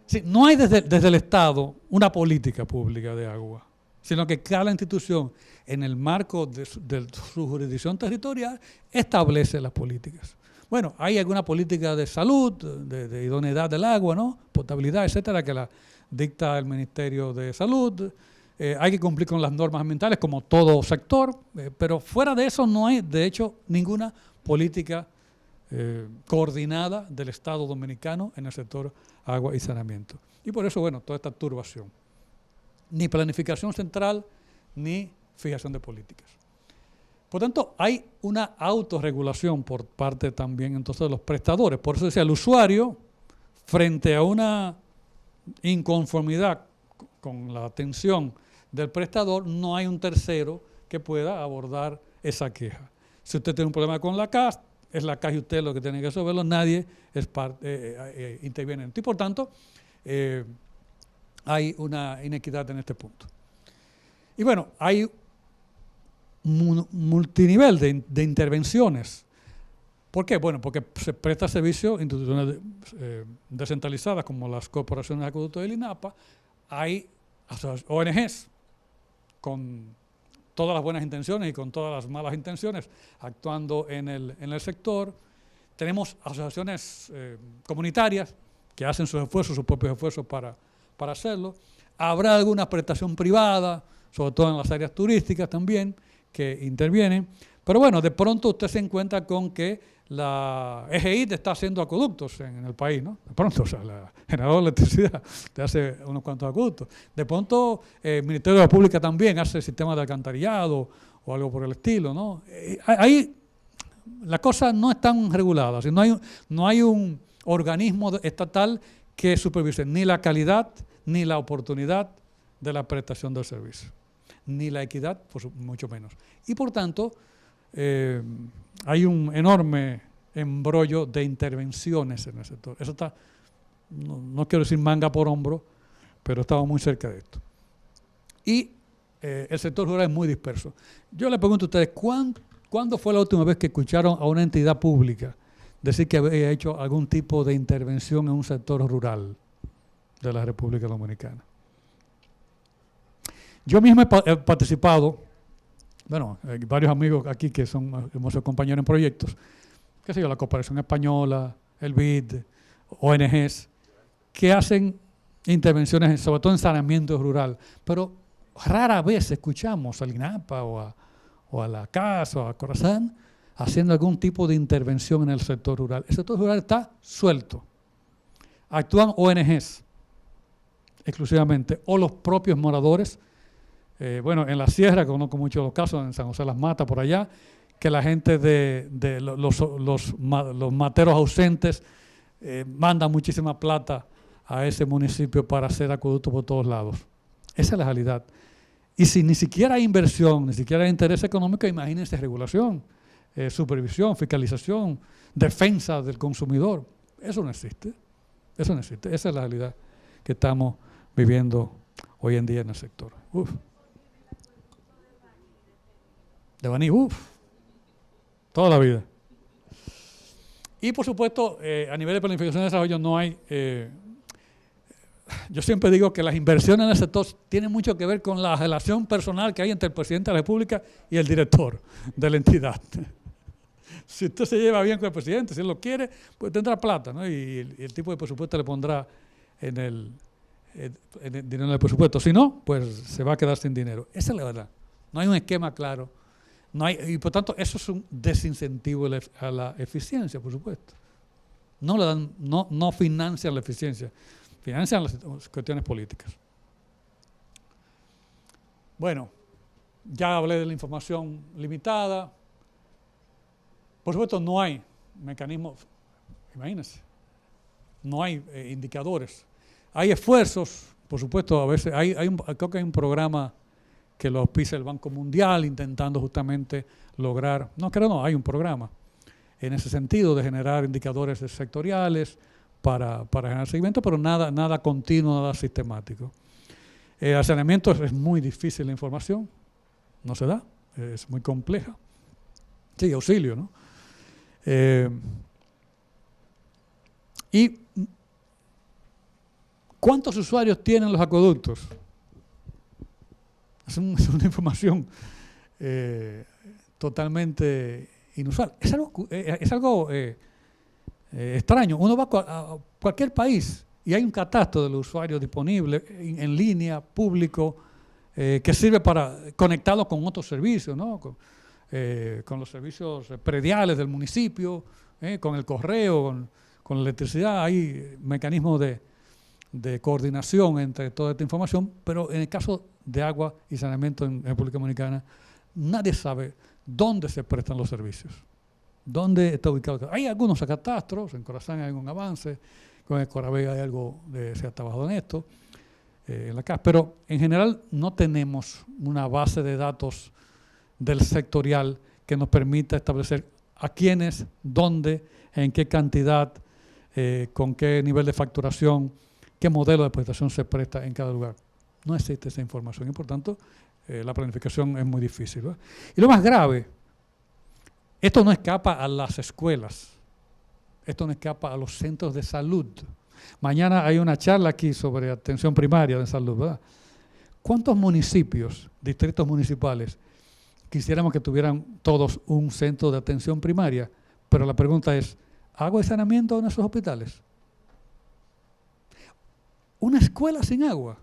Sí, no hay desde el Estado una política pública de agua, sino que cada institución en el marco de su jurisdicción territorial establece las políticas. Bueno, hay alguna política de salud, de idoneidad del agua, ¿no? Potabilidad, etcétera, que la dicta el Ministerio de Salud. Hay que cumplir con las normas ambientales como todo sector, pero fuera de eso no hay, de hecho, ninguna política coordinada del Estado dominicano en el sector agua y saneamiento. Y por eso, bueno, toda esta turbación. Ni planificación central, ni fijación de políticas. Por tanto, hay una autorregulación por parte también entonces de los prestadores. Por eso decía, el usuario, frente a una inconformidad con la atención del prestador, no hay un tercero que pueda abordar esa queja. Si usted tiene un problema con la CAS, es la CAS y usted lo que tiene que resolverlo, nadie interviene en esto. Y por tanto, hay una inequidad en este punto. Y bueno, hay multinivel de intervenciones. ¿Por qué? Bueno, porque se presta servicio a instituciones descentralizadas como las corporaciones de acueducto del INAPA. Hay ONGs con todas las buenas intenciones y con todas las malas intenciones actuando en el sector. Tenemos asociaciones comunitarias que hacen sus esfuerzos, sus propios esfuerzos para hacerlo. Habrá alguna prestación privada, sobre todo en las áreas turísticas también, que intervienen. Pero bueno, de pronto usted se encuentra con que la EGI está haciendo acueductos en el país, ¿no? De pronto, o sea, la generadora de electricidad te hace unos cuantos acueductos. De pronto, el Ministerio de la Pública también hace sistemas de alcantarillado o algo por el estilo, ¿no? Ahí las cosas no están reguladas, no hay un organismo estatal que supervise ni la calidad ni la oportunidad de la prestación del servicio, ni la equidad, mucho menos. Y por tanto, hay un enorme embrollo de intervenciones en el sector. Eso está, no quiero decir manga por hombro, pero estamos muy cerca de esto. Y el sector rural es muy disperso. Yo le pregunto a ustedes, ¿cuándo fue la última vez que escucharon a una entidad pública decir que había hecho algún tipo de intervención en un sector rural de la República Dominicana? Yo mismo he participado, bueno, varios amigos aquí que hemos sido compañeros en proyectos, qué sé yo, la Cooperación Española, el BID, ONGs, que hacen intervenciones, sobre todo en saneamiento rural, pero rara vez escuchamos al INAPA o a la CAS o a Corazán haciendo algún tipo de intervención en el sector rural. El sector rural está suelto. Actúan ONGs exclusivamente, o los propios moradores. Bueno, en la sierra conozco mucho los casos, en San José de las Matas, por allá, que la gente de los materos ausentes manda muchísima plata a ese municipio para hacer acueductos por todos lados. Esa es la realidad. Y si ni siquiera hay inversión, ni siquiera hay interés económico, imagínense regulación, supervisión, fiscalización, defensa del consumidor. Eso no existe. Eso no existe. Esa es la realidad que estamos viviendo hoy en día en el sector. De Baní, toda la vida. Y por supuesto, a nivel de planificación de desarrollo no hay, yo siempre digo que las inversiones en el sector tienen mucho que ver con la relación personal que hay entre el presidente de la República y el director de la entidad. Si usted se lleva bien con el presidente, si él lo quiere, pues tendrá plata, ¿no? Y el tipo de presupuesto le pondrá en el dinero del presupuesto. Si no, pues se va a quedar sin dinero. Esa es la verdad. No hay un esquema claro. Y por tanto, eso es un desincentivo a la eficiencia, por supuesto. No financian la eficiencia, financian las cuestiones políticas. Bueno, ya hablé de la información limitada. Por supuesto, no hay mecanismos, imagínense, no hay indicadores. Hay esfuerzos, por supuesto, a veces creo que hay un programa que lo auspicia el Banco Mundial intentando justamente lograr, hay un programa en ese sentido de generar indicadores sectoriales para generar seguimiento, pero nada continuo, nada sistemático. El saneamiento es muy difícil la información, no se da, es muy compleja. Sí, auxilio, ¿no? ¿Y cuántos usuarios tienen los acueductos? Es una información totalmente inusual. Es algo extraño. Uno va a cualquier país y hay un catastro de los usuarios disponibles en línea, público, que sirve para conectarlo con otros servicios, ¿no? Con los servicios prediales del municipio, con el correo, con la electricidad. Hay mecanismos de coordinación entre toda esta información, pero en el caso de agua y saneamiento en República Dominicana, nadie sabe dónde se prestan los servicios, dónde está ubicado. Hay algunos catastros, en Corazán hay algún avance, con el Corabé hay algo de se ha trabajado en esto, en la CAS, pero en general no tenemos una base de datos del sectorial que nos permita establecer a quiénes, dónde, en qué cantidad, con qué nivel de facturación, qué modelo de prestación se presta en cada lugar. No existe esa información y por tanto la planificación es muy difícil, ¿verdad? Y lo más grave, esto no escapa a las escuelas, esto no escapa a los centros de salud. Mañana hay una charla aquí sobre atención primaria de salud, ¿verdad? ¿Cuántos municipios, distritos municipales, quisiéramos que tuvieran todos un centro de atención primaria? Pero la pregunta es, ¿agua y saneamiento en esos hospitales? Una escuela sin agua.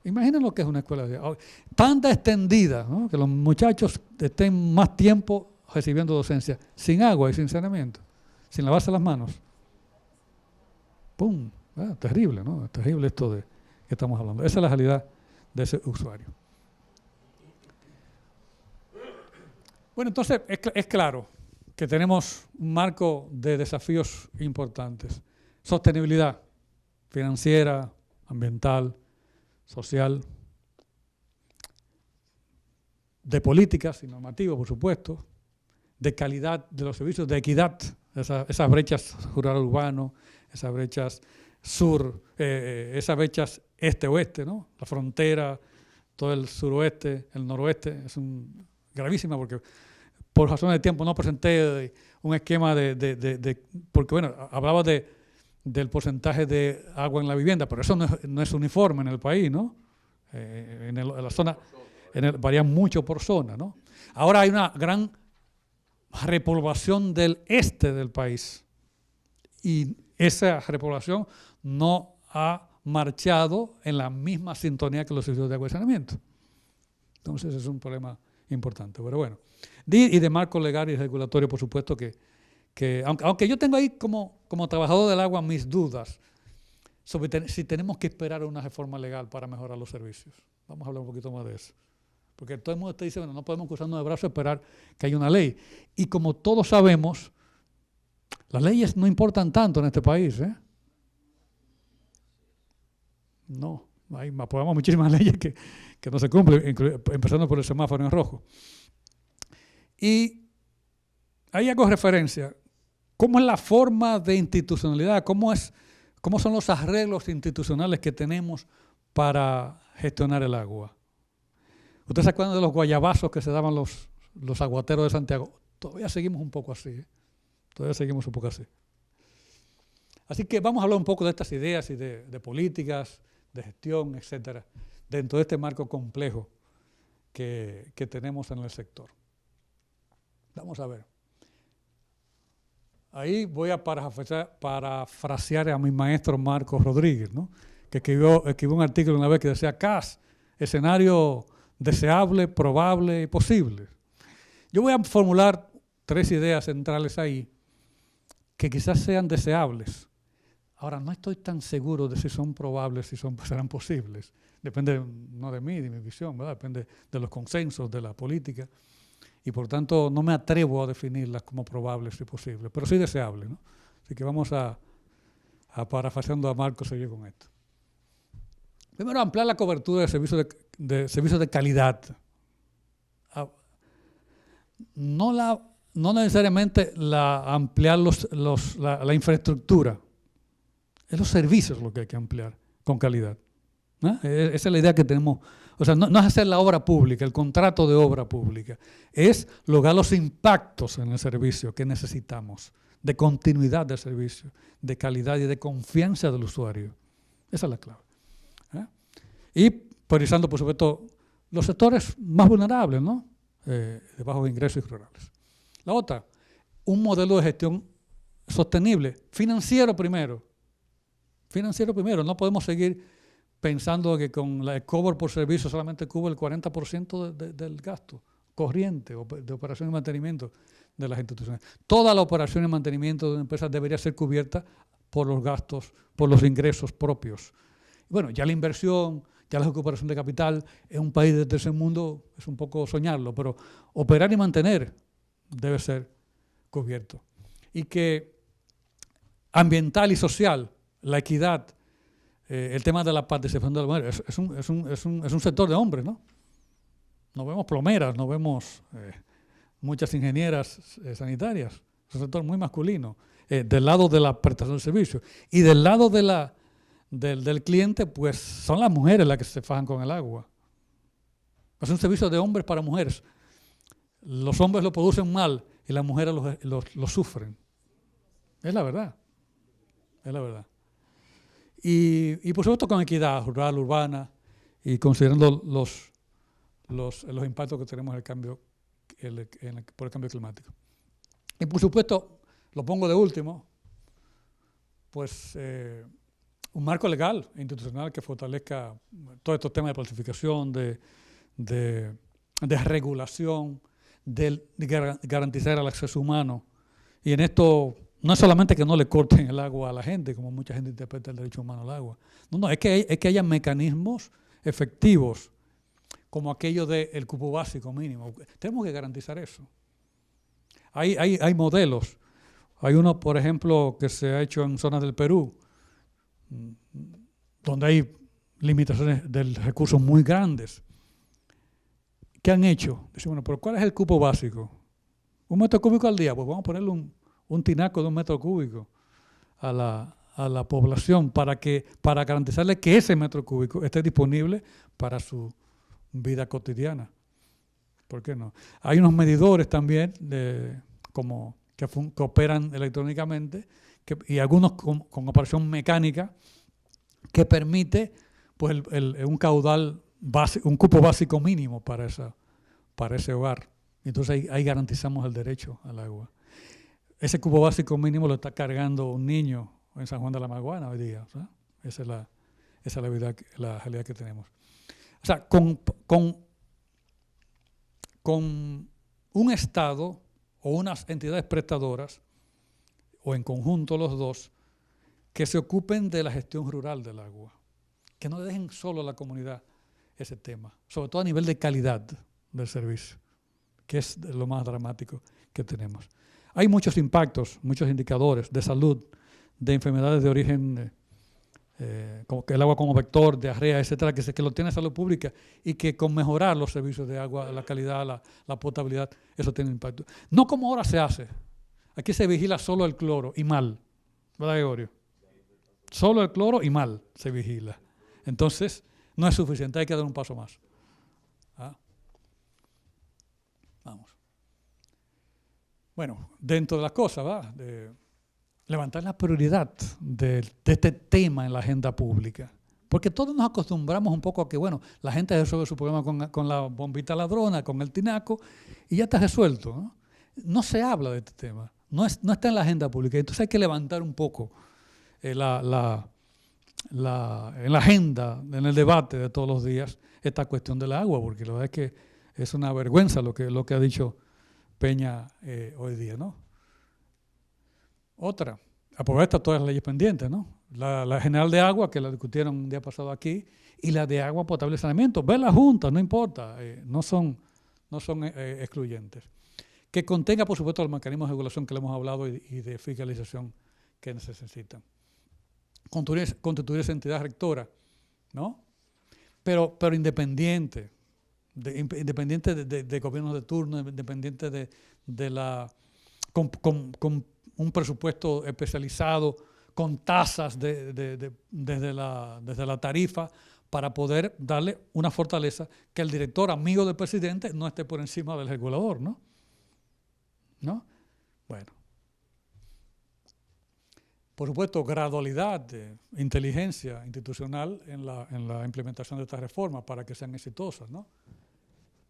Imaginen lo que es una escuela sin agua. Tanta extendida, ¿no? Que los muchachos estén más tiempo recibiendo docencia, sin agua y sin saneamiento, sin lavarse las manos. ¡Pum! Terrible, ¿no? Es terrible esto de que estamos hablando. Esa es la realidad de ese usuario. Bueno, entonces es claro que tenemos un marco de desafíos importantes. Sostenibilidad financiera, ambiental, social, de políticas y normativas, por supuesto, de calidad de los servicios, de equidad, esas brechas rural-urbano, esas brechas sur, esas brechas este-oeste, ¿no? La frontera, todo el suroeste, el noroeste, es gravísima porque por razones de tiempo no presenté un esquema porque bueno, hablaba del porcentaje de agua en la vivienda, pero eso no es uniforme en el país, ¿no? En la zona, varía mucho por zona, ¿no? Ahora hay una gran repoblación del este del país y esa repoblación no ha marchado en la misma sintonía que los servicios de agua y saneamiento. Entonces es un problema importante, pero bueno. Y de marco legal y regulatorio, por supuesto que aunque yo tengo ahí como trabajador del agua mis dudas sobre si tenemos que esperar una reforma legal para mejorar los servicios. Vamos a hablar un poquito más de eso. Porque todo el mundo te dice, bueno, no podemos cruzarnos de brazos y esperar que haya una ley. Y como todos sabemos, las leyes no importan tanto en este país, ¿eh? No, aprobamos muchísimas leyes que no se cumplen, empezando por el semáforo en rojo. Y ahí hago referencia, ¿cómo es la forma de institucionalidad? ¿Cómo son los arreglos institucionales que tenemos para gestionar el agua? ¿Ustedes se acuerdan de los guayabazos que se daban los aguateros de Santiago? Todavía seguimos un poco así, ¿eh? Todavía seguimos un poco así. Así que vamos a hablar un poco de estas ideas y de políticas, de gestión, etcétera, dentro de este marco complejo que tenemos en el sector. Vamos a ver. Ahí voy a parafrasear a mi maestro Marcos Rodríguez, ¿no? Que escribió un artículo una vez que decía CAS, escenario deseable, probable y posible. Yo voy a formular 3 ideas centrales ahí que quizás sean deseables. Ahora, no estoy tan seguro de si son probables, si serán posibles. Depende no de mí, de mi visión, ¿verdad? Depende de los consensos, de la política. Y por tanto no me atrevo a definirlas como probables y posibles, pero sí deseables, ¿no? Así que vamos a parafraseando a Marcos, seguir con esto. Primero, ampliar la cobertura de servicios de calidad. No necesariamente ampliar la infraestructura. Es los servicios lo que hay que ampliar con calidad, ¿no? Esa es la idea que tenemos. O sea, no es hacer la obra pública, el contrato de obra pública. Es lograr los impactos en el servicio que necesitamos, de continuidad del servicio, de calidad y de confianza del usuario. Esa es la clave. Y priorizando, por supuesto, los sectores más vulnerables, ¿no? De bajos ingresos y rurales. La otra, un modelo de gestión sostenible, financiero primero. No podemos seguir pensando que con el cobro por servicio solamente cubre el 40% del gasto corriente o de operación y mantenimiento de las instituciones. Toda la operación y mantenimiento de una empresa debería ser cubierta por los gastos, por los ingresos propios. Bueno, ya la inversión, ya la recuperación de capital en un país del tercer mundo es un poco soñarlo, pero operar y mantener debe ser cubierto. Y que ambiental y social, la equidad, el tema de la participación de la mujer, es un sector de hombres, ¿no? No vemos plomeras, no vemos muchas ingenieras sanitarias, es un sector muy masculino, del lado de la prestación de servicios. Y del lado del cliente, pues son las mujeres las que se fajan con el agua. Es un servicio de hombres para mujeres. Los hombres lo producen mal y las mujeres lo sufren. Es la verdad. Es la verdad. Y por supuesto con equidad rural, urbana y considerando los impactos que tenemos por el cambio climático. Y por supueto, lo pongo de último, pues un marco legal e institucional que fortalezca todos estos temas de planificación, de regulación, de garantizar el acceso humano. Y en esto no es solamente que no le corten el agua a la gente, como mucha gente interpreta el derecho humano al agua. No, es que haya mecanismos efectivos, como aquello del cupo básico mínimo. Tenemos que garantizar eso. Hay modelos. Hay uno, por ejemplo, que se ha hecho en zonas del Perú, donde hay limitaciones de recursos muy grandes. ¿Qué han hecho? Dicen, bueno, pero ¿cuál es el cupo básico? 1 metro cúbico al día. Pues vamos a ponerle un tinaco de 1 metro cúbico a la población para garantizarle que ese metro cúbico esté disponible para su vida cotidiana. ¿Por qué no? Hay unos medidores también que operan electrónicamente y algunos con operación mecánica que permite pues, un caudal un cupo básico mínimo para ese hogar. Entonces ahí garantizamos el derecho al agua. Ese cupo básico mínimo lo está cargando un niño en San Juan de la Maguana hoy día. ¿Sabes? Esa es la realidad que tenemos. O sea, con un Estado o unas entidades prestadoras, o en conjunto los dos, que se ocupen de la gestión rural del agua, que no dejen solo a la comunidad ese tema, sobre todo a nivel de calidad del servicio, que es lo más dramático que tenemos. Hay muchos impactos, muchos indicadores de salud, de enfermedades de origen, como que el agua como vector, diarrea, etcétera, que lo tiene salud pública y que con mejorar los servicios de agua, la calidad, la potabilidad, eso tiene impacto. No como ahora se hace. Aquí se vigila solo el cloro y mal, ¿verdad, Gregorio? Solo el cloro y mal se vigila. Entonces, no es suficiente, hay que dar un paso más. ¿Ah? Vamos. Bueno, dentro de las cosas, ¿va? De levantar la prioridad de este tema en la agenda pública. Porque todos nos acostumbramos un poco a que, bueno, la gente resuelve su problema con la bombita ladrona, con el tinaco, y ya está resuelto, ¿no? No se habla de este tema, no está en la agenda pública. Entonces hay que levantar un poco en la agenda, en el debate de todos los días, esta cuestión del agua, porque la verdad es que es una vergüenza lo que ha dicho Peña hoy día, ¿no? Otra, aprobar todas las leyes pendientes, ¿no? La general de agua, que la discutieron un día pasado aquí, y la de agua potable y saneamiento. Ve la Junta, no importa, no son excluyentes. Que contenga, por supuesto, los mecanismos de regulación que le hemos hablado y de fiscalización que se necesitan. Constituir esa entidad rectora, ¿no? Pero independiente, independiente de gobiernos de turno, independiente con un presupuesto especializado, con tasas desde la tarifa, para poder darle una fortaleza que el director, amigo del presidente, no esté por encima del regulador, ¿no? Bueno. Por supuesto, gradualidad, inteligencia institucional en la implementación de estas reformas para que sean exitosas, ¿no?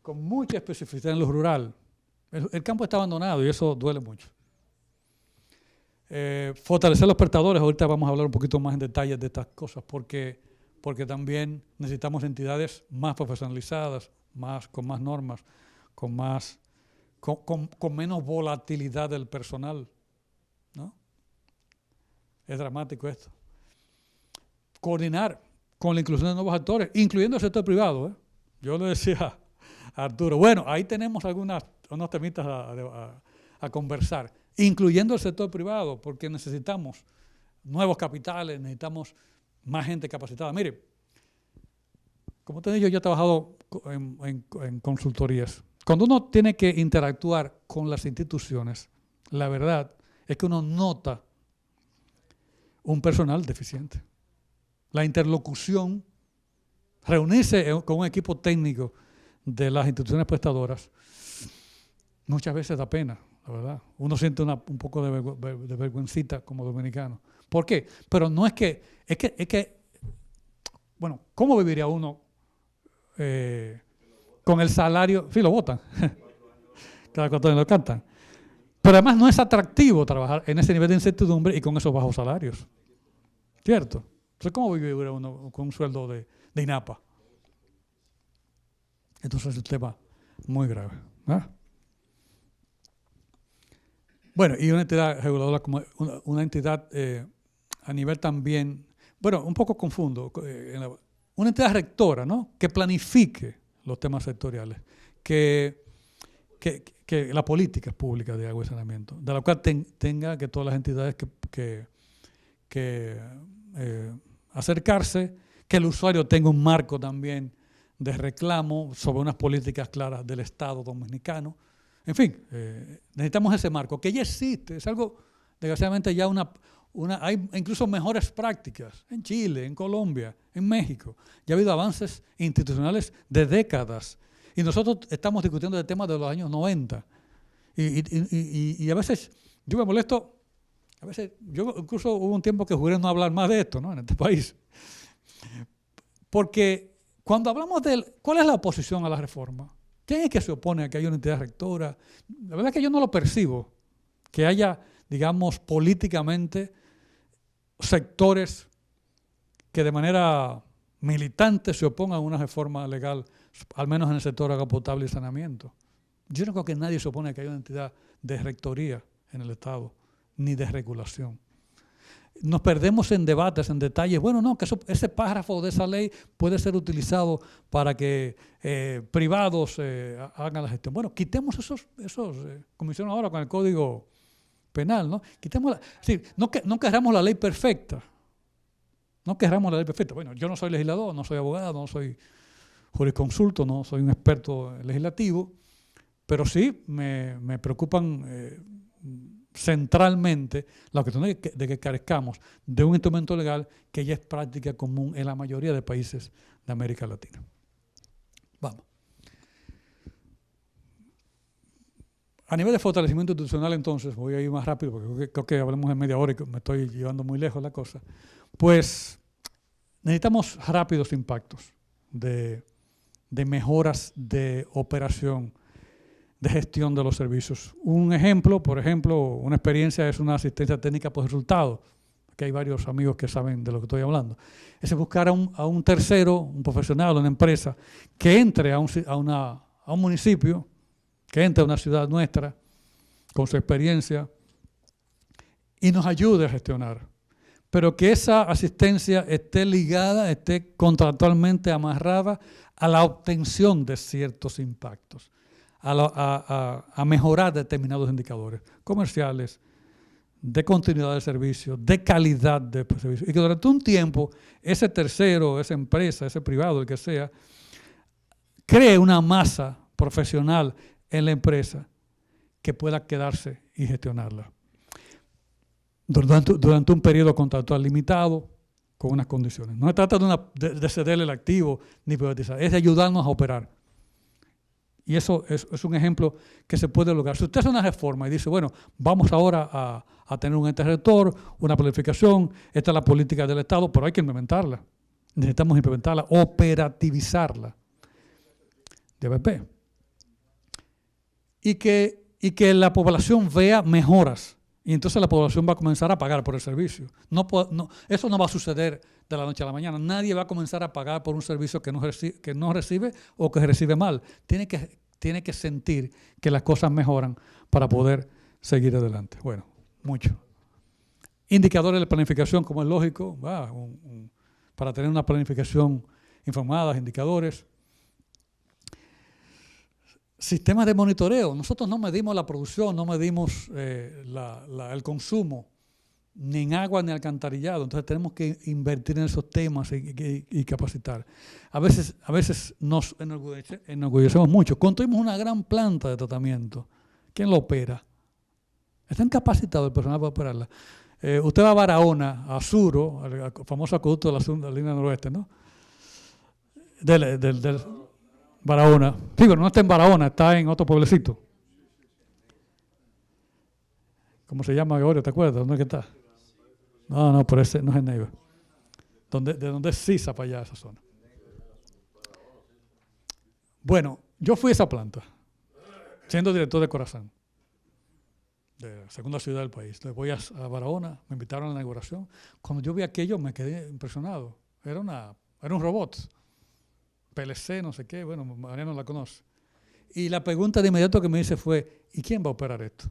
Con mucha especificidad en lo rural. El campo está abandonado y eso duele mucho. Fortalecer los prestadores, ahorita vamos a hablar un poquito más en detalle de estas cosas, porque también necesitamos entidades más profesionalizadas, con más normas, con menos volatilidad del personal, ¿no? Es dramático esto. Coordinar con la inclusión de nuevos actores, incluyendo el sector privado, ¿eh? Yo le decía a Arturo, bueno, ahí tenemos unos temitas a conversar, incluyendo el sector privado, porque necesitamos nuevos capitales, necesitamos más gente capacitada. Mire, como te digo, yo he trabajado en consultorías. Cuando uno tiene que interactuar con las instituciones, la verdad es que uno nota un personal deficiente. La interlocución, reunirse con un equipo técnico de las instituciones prestadoras, muchas veces da pena, la verdad. Uno siente un poco de vergüencita como dominicano. ¿Por qué? Pero no es que, bueno, ¿cómo viviría uno con el salario, sí, lo votan, cada cuatro años lo cantan. Pero además no es atractivo trabajar en ese nivel de incertidumbre y con esos bajos salarios. ¿Cierto? Entonces, ¿cómo vive uno con un sueldo de INAPA? Entonces es un tema muy grave, ¿verdad? Bueno, y una entidad reguladora como una entidad a nivel también, bueno, un poco confundo, una entidad rectora, ¿no? Que planifique los temas sectoriales, que la política pública de agua y saneamiento, de la cual tenga que todas las entidades que acercarse, que el usuario tenga un marco también de reclamo sobre unas políticas claras del Estado dominicano. En fin, necesitamos ese marco, que ya existe, es algo, desgraciadamente ya hay incluso mejores prácticas en Chile, en Colombia, en México. Ya ha habido avances institucionales de décadas y nosotros estamos discutiendo de temas de los años 90. Y a veces yo me molesto, a veces yo incluso hubo un tiempo que juré no hablar más de esto, ¿no? En este país. Porque cuando hablamos ¿cuál es la oposición a la reforma? ¿Quién es que se opone a que haya una entidad rectora? La verdad es que yo no lo percibo, que haya, digamos, políticamente sectores que de manera militante se opongan a una reforma legal, al menos en el sector de agua potable y saneamiento. Yo no creo que nadie se opone a que haya una entidad de rectoría en el Estado, ni de regulación. Nos perdemos en debates, en detalles. Bueno, no, que ese párrafo de esa ley puede ser utilizado para que privados hagan la gestión. Bueno, quitemos esos como hicieron ahora con el Código Penal, ¿no? No queramos la ley perfecta. No queramos la ley perfecta. Bueno, yo no soy legislador, no soy abogado, no soy jurisconsulto, no soy un experto legislativo, pero sí me preocupan centralmente la cuestión de que carezcamos de un instrumento legal que ya es práctica común en la mayoría de países de América Latina. Vamos. A nivel de fortalecimiento institucional, entonces, voy a ir más rápido porque creo que hablamos en media hora y me estoy llevando muy lejos la cosa. Pues necesitamos rápidos impactos de mejoras de operación, de gestión de los servicios. Un ejemplo, por ejemplo, una experiencia es una asistencia técnica por resultado. Aquí hay varios amigos que saben de lo que estoy hablando. Es buscar a un tercero, un profesional, una empresa, que entre a un municipio, que entre a una ciudad nuestra, con su experiencia, y nos ayude a gestionar. Pero que esa asistencia esté ligada, esté contractualmente amarrada a la obtención de ciertos impactos. A mejorar determinados indicadores comerciales, de continuidad de servicio, de calidad de servicio. Y que durante un tiempo ese tercero, esa empresa, ese privado, el que sea, cree una masa profesional en la empresa que pueda quedarse y gestionarla. Durante un periodo contractual limitado, con unas condiciones. No se trata de cederle el activo ni privatizar, es de ayudarnos a operar. Y eso es un ejemplo que se puede lograr. Si usted hace una reforma y dice, bueno, vamos ahora a tener un ente rector, una planificación, esta es la política del Estado, pero hay que implementarla. Necesitamos implementarla, operativizarla. Debe ser. Y que la población vea mejoras. Y entonces la población va a comenzar a pagar por el servicio. Eso no va a suceder de la noche a la mañana. Nadie va a comenzar a pagar por un servicio que no recibe o que recibe mal. Tiene que sentir que las cosas mejoran para poder seguir adelante. Bueno, mucho. Indicadores de planificación, como es lógico, para tener una planificación informada, indicadores. Sistemas de monitoreo. Nosotros no medimos la producción, no medimos el consumo, ni en agua ni alcantarillado. Entonces tenemos que invertir en esos temas y capacitar. A veces nos enorgullecemos mucho. Construimos una gran planta de tratamiento. ¿Quién lo opera? ¿Está incapacitado el personal para operarla? Usted va a Barahona, a Suro, al famoso acueducto de la línea noroeste, ¿no? Barahona. Sí, pero no está en Barahona, está en otro pueblecito. ¿Cómo se llama, Gregorio? ¿Te acuerdas? ¿Dónde es que está? No, pero ese no es en Neiva. De donde es Sisa para allá, esa zona. Bueno, yo fui a esa planta, siendo director de Corazán, de la segunda ciudad del país. Entonces voy a Barahona, me invitaron a la inauguración. Cuando yo vi aquello me quedé impresionado. Era un robot, PLC, no sé qué, bueno, Mariano la conoce. Y la pregunta de inmediato que me hice fue, ¿y quién va a operar esto?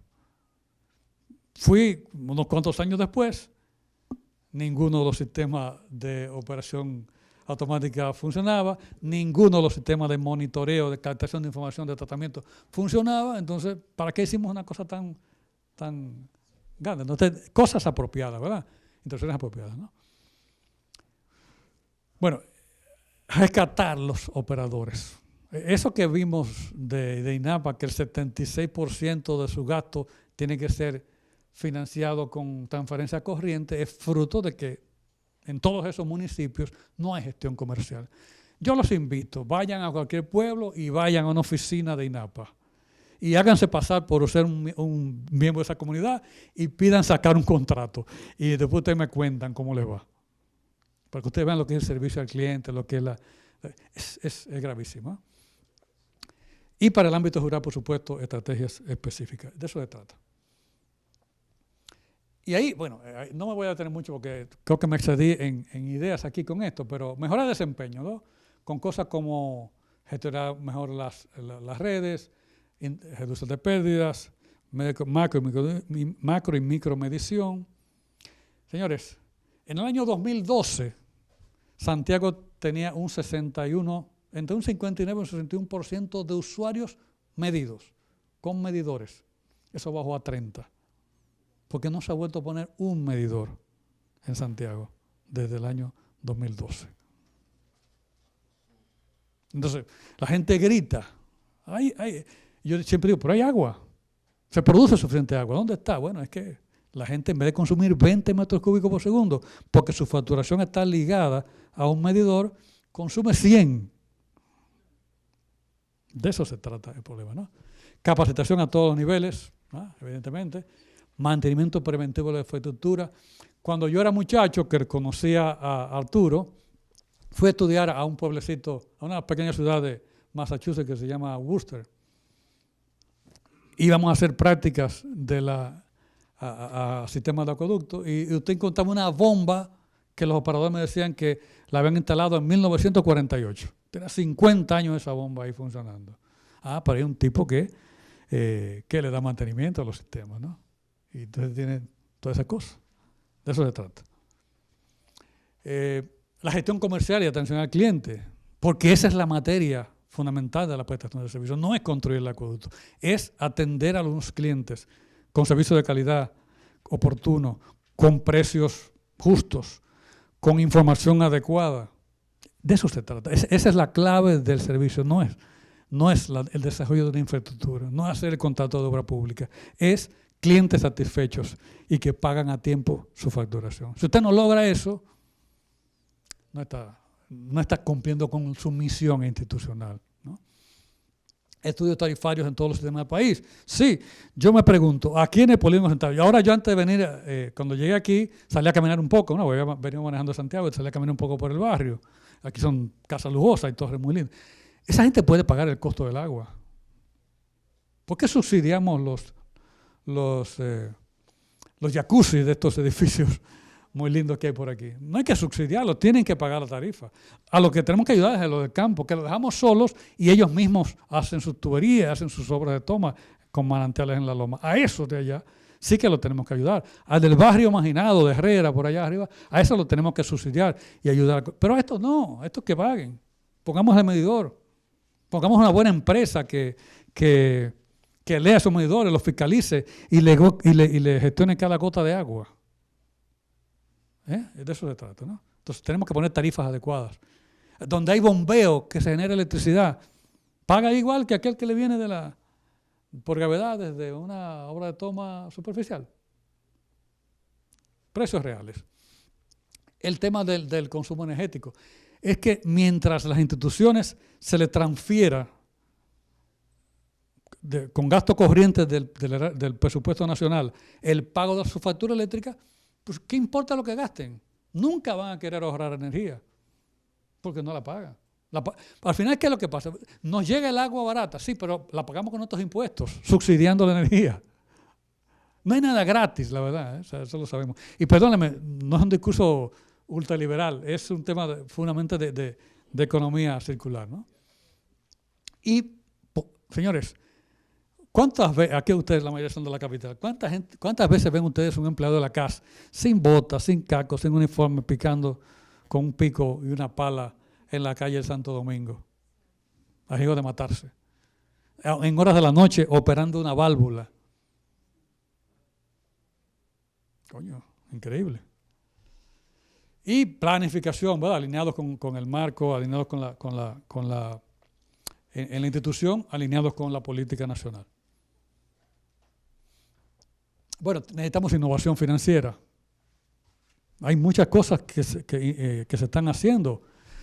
Fui unos cuantos años después, ninguno de los sistemas de operación automática funcionaba, ninguno de los sistemas de monitoreo, de captación de información, de tratamiento funcionaba. Entonces, ¿para qué hicimos una cosa tan grande? Entonces, cosas apropiadas, ¿verdad? Instrucciones apropiadas, ¿no? Bueno, rescatar los operadores. Eso que vimos de INAPA, que el 76% de su gasto tiene que ser financiado con transferencia corriente, es fruto de que en todos esos municipios no hay gestión comercial. Yo los invito, vayan a cualquier pueblo y vayan a una oficina de INAPA y háganse pasar por ser un miembro de esa comunidad y pidan sacar un contrato. Y después ustedes me cuentan cómo les va. Para que ustedes vean lo que es el servicio al cliente, lo que es es gravísimo. Y para el ámbito rural, por supuesto, estrategias específicas. De eso se trata. Y ahí, bueno, no me voy a detener mucho porque creo que me excedí en ideas aquí con esto, pero mejorar el desempeño, ¿no? Con cosas como gestionar mejor las redes, reducción de pérdidas, macro y micro medición. Señores, en el año 2012, Santiago tenía entre un 59 y un 61% de usuarios medidos, con medidores. Eso bajó a 30%. Porque no se ha vuelto a poner un medidor en Santiago desde el año 2012. Entonces, la gente grita. Yo siempre digo, pero hay agua. Se produce suficiente agua. ¿Dónde está? Bueno, es que la gente, en vez de consumir 20 metros cúbicos por segundo, porque su facturación está ligada a un medidor, consume 100. De eso se trata el problema, ¿no? Capacitación a todos los niveles, ¿no? Evidentemente. Mantenimiento preventivo de la infraestructura. Cuando yo era muchacho, que conocía a Arturo, fui a estudiar a un pueblecito, a una pequeña ciudad de Massachusetts que se llama Worcester. Íbamos a hacer prácticas de a sistemas de acueducto y usted encontraba una bomba que los operadores me decían que la habían instalado en 1948. Tenía 50 años esa bomba ahí funcionando. Pero hay un tipo que le da mantenimiento a los sistemas, ¿no? Y entonces tiene todas esas cosas. De eso se trata. La gestión comercial y atención al cliente, porque esa es la materia fundamental de la prestación de servicios. No es construir el acueducto, es atender a los clientes con servicios de calidad oportuno, con precios justos, con información adecuada. De eso se trata. Esa es la clave del servicio. No es el desarrollo de una infraestructura, no es hacer el contrato de obra pública, es clientes satisfechos y que pagan a tiempo su facturación. Si usted no logra eso, no está cumpliendo con su misión institucional, ¿no? Estudios tarifarios en todos los sistemas del país. Sí, yo me pregunto, aquí en el Polígono Central, y ahora yo antes de venir, cuando llegué aquí, salí a caminar un poco, ¿no? Venía manejando Santiago y salí a caminar un poco por el barrio. Aquí son casas lujosas y torres muy lindas. Esa gente puede pagar el costo del agua. ¿Por qué subsidiamos los jacuzzi de estos edificios muy lindos que hay por aquí? No hay que subsidiarlos, tienen que pagar la tarifa. A lo que tenemos que ayudar es a los del campo, que los dejamos solos y ellos mismos hacen sus tuberías, hacen sus obras de toma con manantiales en la loma. A esos de allá sí que lo tenemos que ayudar. Al del barrio marginado de Herrera, por allá arriba, a eso lo tenemos que subsidiar y ayudar. Pero a estos no, a estos que paguen. Pongamos el medidor, pongamos una buena empresa que lea esos medidores, los fiscalice y le gestione cada gota de agua. De eso se trata, ¿no? Entonces tenemos que poner tarifas adecuadas. Donde hay bombeo que se genera electricidad, paga igual que aquel que le viene por gravedad desde una obra de toma superficial. Precios reales. El tema del consumo energético es que mientras las instituciones se le transfiera con gasto corriente del presupuesto nacional el pago de su factura eléctrica, pues ¿qué importa lo que gasten? Nunca van a querer ahorrar energía porque no la pagan. Al final, ¿qué es lo que pasa? Nos llega el agua barata, sí, pero la pagamos con nuestros impuestos, subsidiando la energía. No hay nada gratis, la verdad, ¿eh? O sea, eso lo sabemos. Y perdónenme, no es un discurso ultraliberal, es un tema fundamentalmente de economía circular, ¿no? Y, señores, ¿cuántas veces, aquí ustedes la mayoría son de la capital, cuántas veces ven ustedes un empleado de la CAS sin botas, sin cacos, sin uniforme, picando con un pico y una pala en la calle de Santo Domingo, a riesgo de matarse, en horas de la noche operando una válvula? Coño, increíble. Y planificación, ¿verdad? Alineados con el marco, alineados en la institución, alineados con la política nacional. Bueno, necesitamos innovación financiera. Hay muchas cosas que se están haciendo.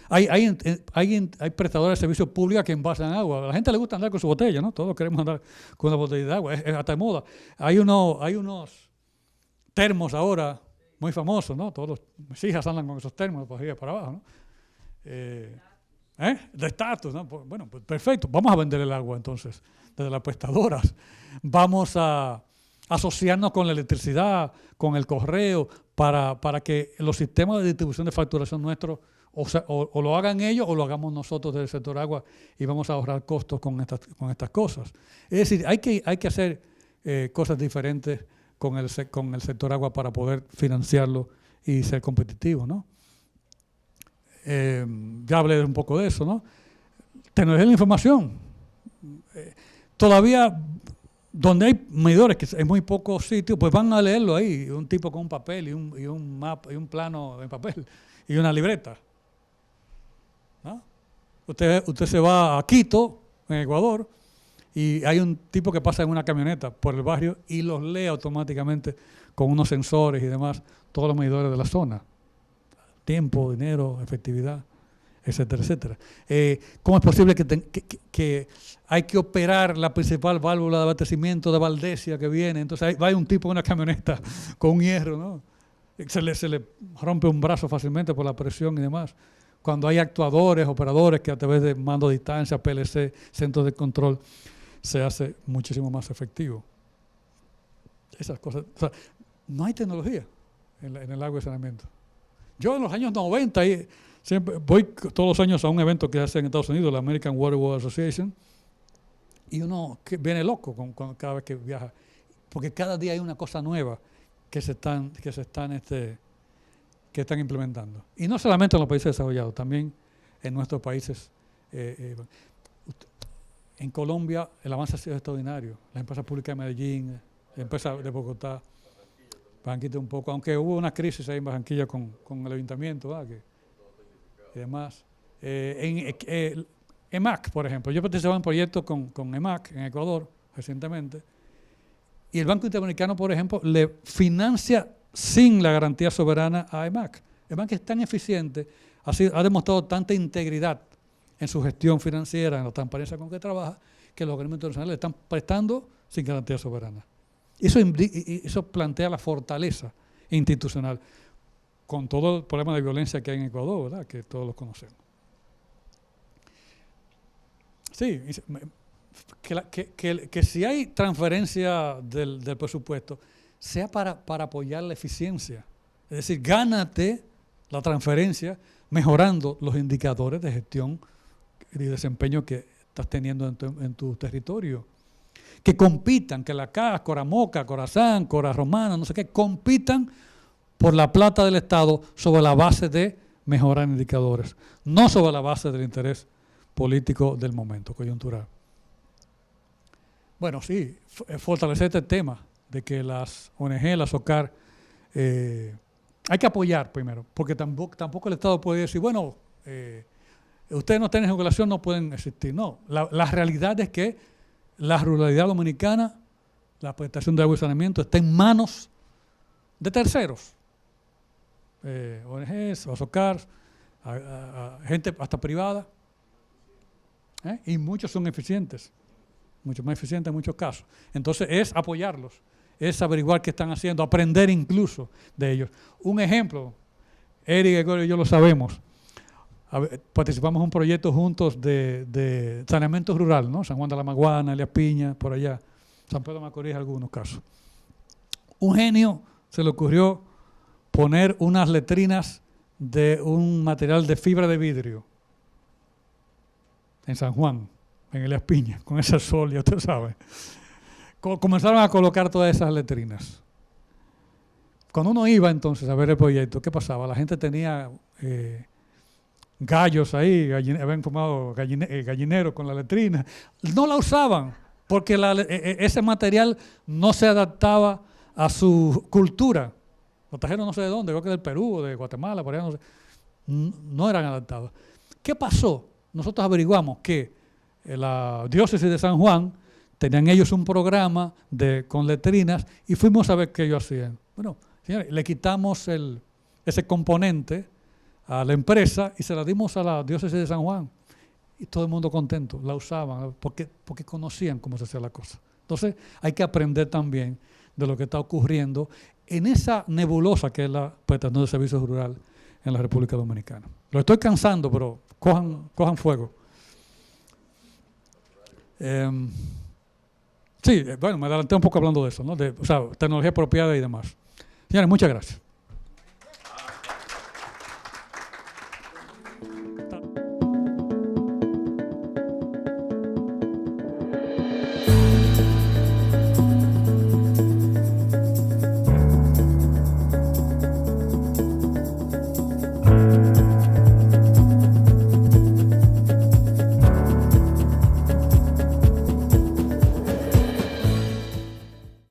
Hay prestadores de servicios públicos que envasan agua. A la gente le gusta andar con su botella, ¿no? Todos queremos andar con una botella de agua. Es hasta de moda. Hay unos termos ahora muy famosos, ¿no? Mis hijas andan con esos termos para arriba y para abajo, ¿no? De estatus, ¿no? Bueno, pues perfecto. Vamos a vender el agua entonces desde las prestadoras. Vamos a asociarnos con la electricidad, con el correo, para que los sistemas de distribución de facturación nuestros o lo hagan ellos o lo hagamos nosotros del sector agua, y vamos a ahorrar costos con estas cosas. Es decir, hay que hacer cosas diferentes con el sector agua para poder financiarlo y ser competitivo, ¿no? Ya hablé un poco de eso, ¿no? Tecnología de la información. Todavía, donde hay medidores, que es muy pocos sitios, pues van a leerlo ahí, un tipo con un papel y un mapa y un plano en papel y una libreta, ¿no? Usted se va a Quito, en Ecuador, y hay un tipo que pasa en una camioneta por el barrio y los lee automáticamente con unos sensores y demás, todos los medidores de la zona. Tiempo, dinero, efectividad, etcétera, etcétera. ¿Cómo es posible que hay que operar la principal válvula de abastecimiento de Valdesia que viene? Entonces va un tipo en una camioneta con un hierro, ¿no? Se le rompe un brazo fácilmente por la presión y demás. Cuando hay actuadores, operadores que a través de mando a distancia, PLC, centros de control, se hace muchísimo más efectivo. Esas cosas. O sea, no hay tecnología en el agua y saneamiento. Yo en los años 90 siempre voy todos los años a un evento que hace en Estados Unidos, la American Water World Association, y uno viene loco cada vez que viaja, porque cada día hay una cosa nueva que están implementando. Y no solamente en los países desarrollados, también en nuestros países. En Colombia el avance ha sido extraordinario. La empresa pública de Medellín, la empresa de Bogotá, Barranquilla un poco, aunque hubo una crisis ahí en Barranquilla con el ayuntamiento, y demás. EMAC, por ejemplo. Yo participaba en proyectos con EMAC en Ecuador recientemente, y el Banco Interamericano, por ejemplo, le financia sin la garantía soberana a EMAC. EMAC es tan eficiente, ha demostrado tanta integridad en su gestión financiera, en la transparencia con que trabaja, que los organismos internacionales le están prestando sin garantía soberana. Eso plantea la fortaleza institucional, con todo el problema de violencia que hay en Ecuador, ¿verdad? Que todos los conocemos. Sí, que si hay transferencia del presupuesto, sea para apoyar la eficiencia. Es decir, gánate la transferencia mejorando los indicadores de gestión y desempeño que estás teniendo en tu territorio. Que compitan, que la CAS, Coramoca, Corazán, Cora Romana, no sé qué, compitan por la plata del Estado sobre la base de mejorar indicadores, no sobre la base del interés político del momento, coyuntural. Bueno, sí, fortalecer este tema de que las ONG, las OCAR, hay que apoyar primero, porque tampoco el Estado puede decir, bueno, ustedes no tienen regulación, no pueden existir. No, la realidad es que la ruralidad dominicana, la prestación de agua y saneamiento, está en manos de terceros, ONGs, OCAR, gente hasta privada, y muchos son eficientes, mucho más eficientes en muchos casos. Entonces es apoyarlos, es averiguar qué están haciendo, aprender incluso de ellos. Un ejemplo, Eric, Gregorio y yo lo sabemos, participamos en un proyecto juntos de saneamiento rural, ¿no? San Juan de la Maguana, Elías Piña, por allá, San Pedro de Macorís, en algunos casos. Un genio se le ocurrió poner unas letrinas de un material de fibra de vidrio en San Juan, en Elías Piña, con ese sol, ya usted sabe. Comenzaron a colocar todas esas letrinas. Cuando uno iba entonces a ver el proyecto, ¿qué pasaba? La gente tenía gallos ahí, habían formado gallineros con la letrina. No la usaban porque ese material no se adaptaba a su cultura. Los trajeron no sé de dónde, creo que del Perú o de Guatemala, por allá, no sé. No eran adaptados. ¿Qué pasó? Nosotros averiguamos que la diócesis de San Juan tenían ellos un programa con letrinas y fuimos a ver qué ellos hacían. Bueno, señores, le quitamos ese componente a la empresa y se la dimos a la diócesis de San Juan. Y todo el mundo contento, la usaban porque conocían cómo se hacía la cosa. Entonces hay que aprender también de lo que está ocurriendo en esa nebulosa que es la prestación de servicios rural en la República Dominicana. Lo estoy cansando, pero cojan fuego. Sí, bueno, me adelanté un poco hablando de eso, ¿no? O sea, tecnología apropiada y demás. Señores, muchas gracias.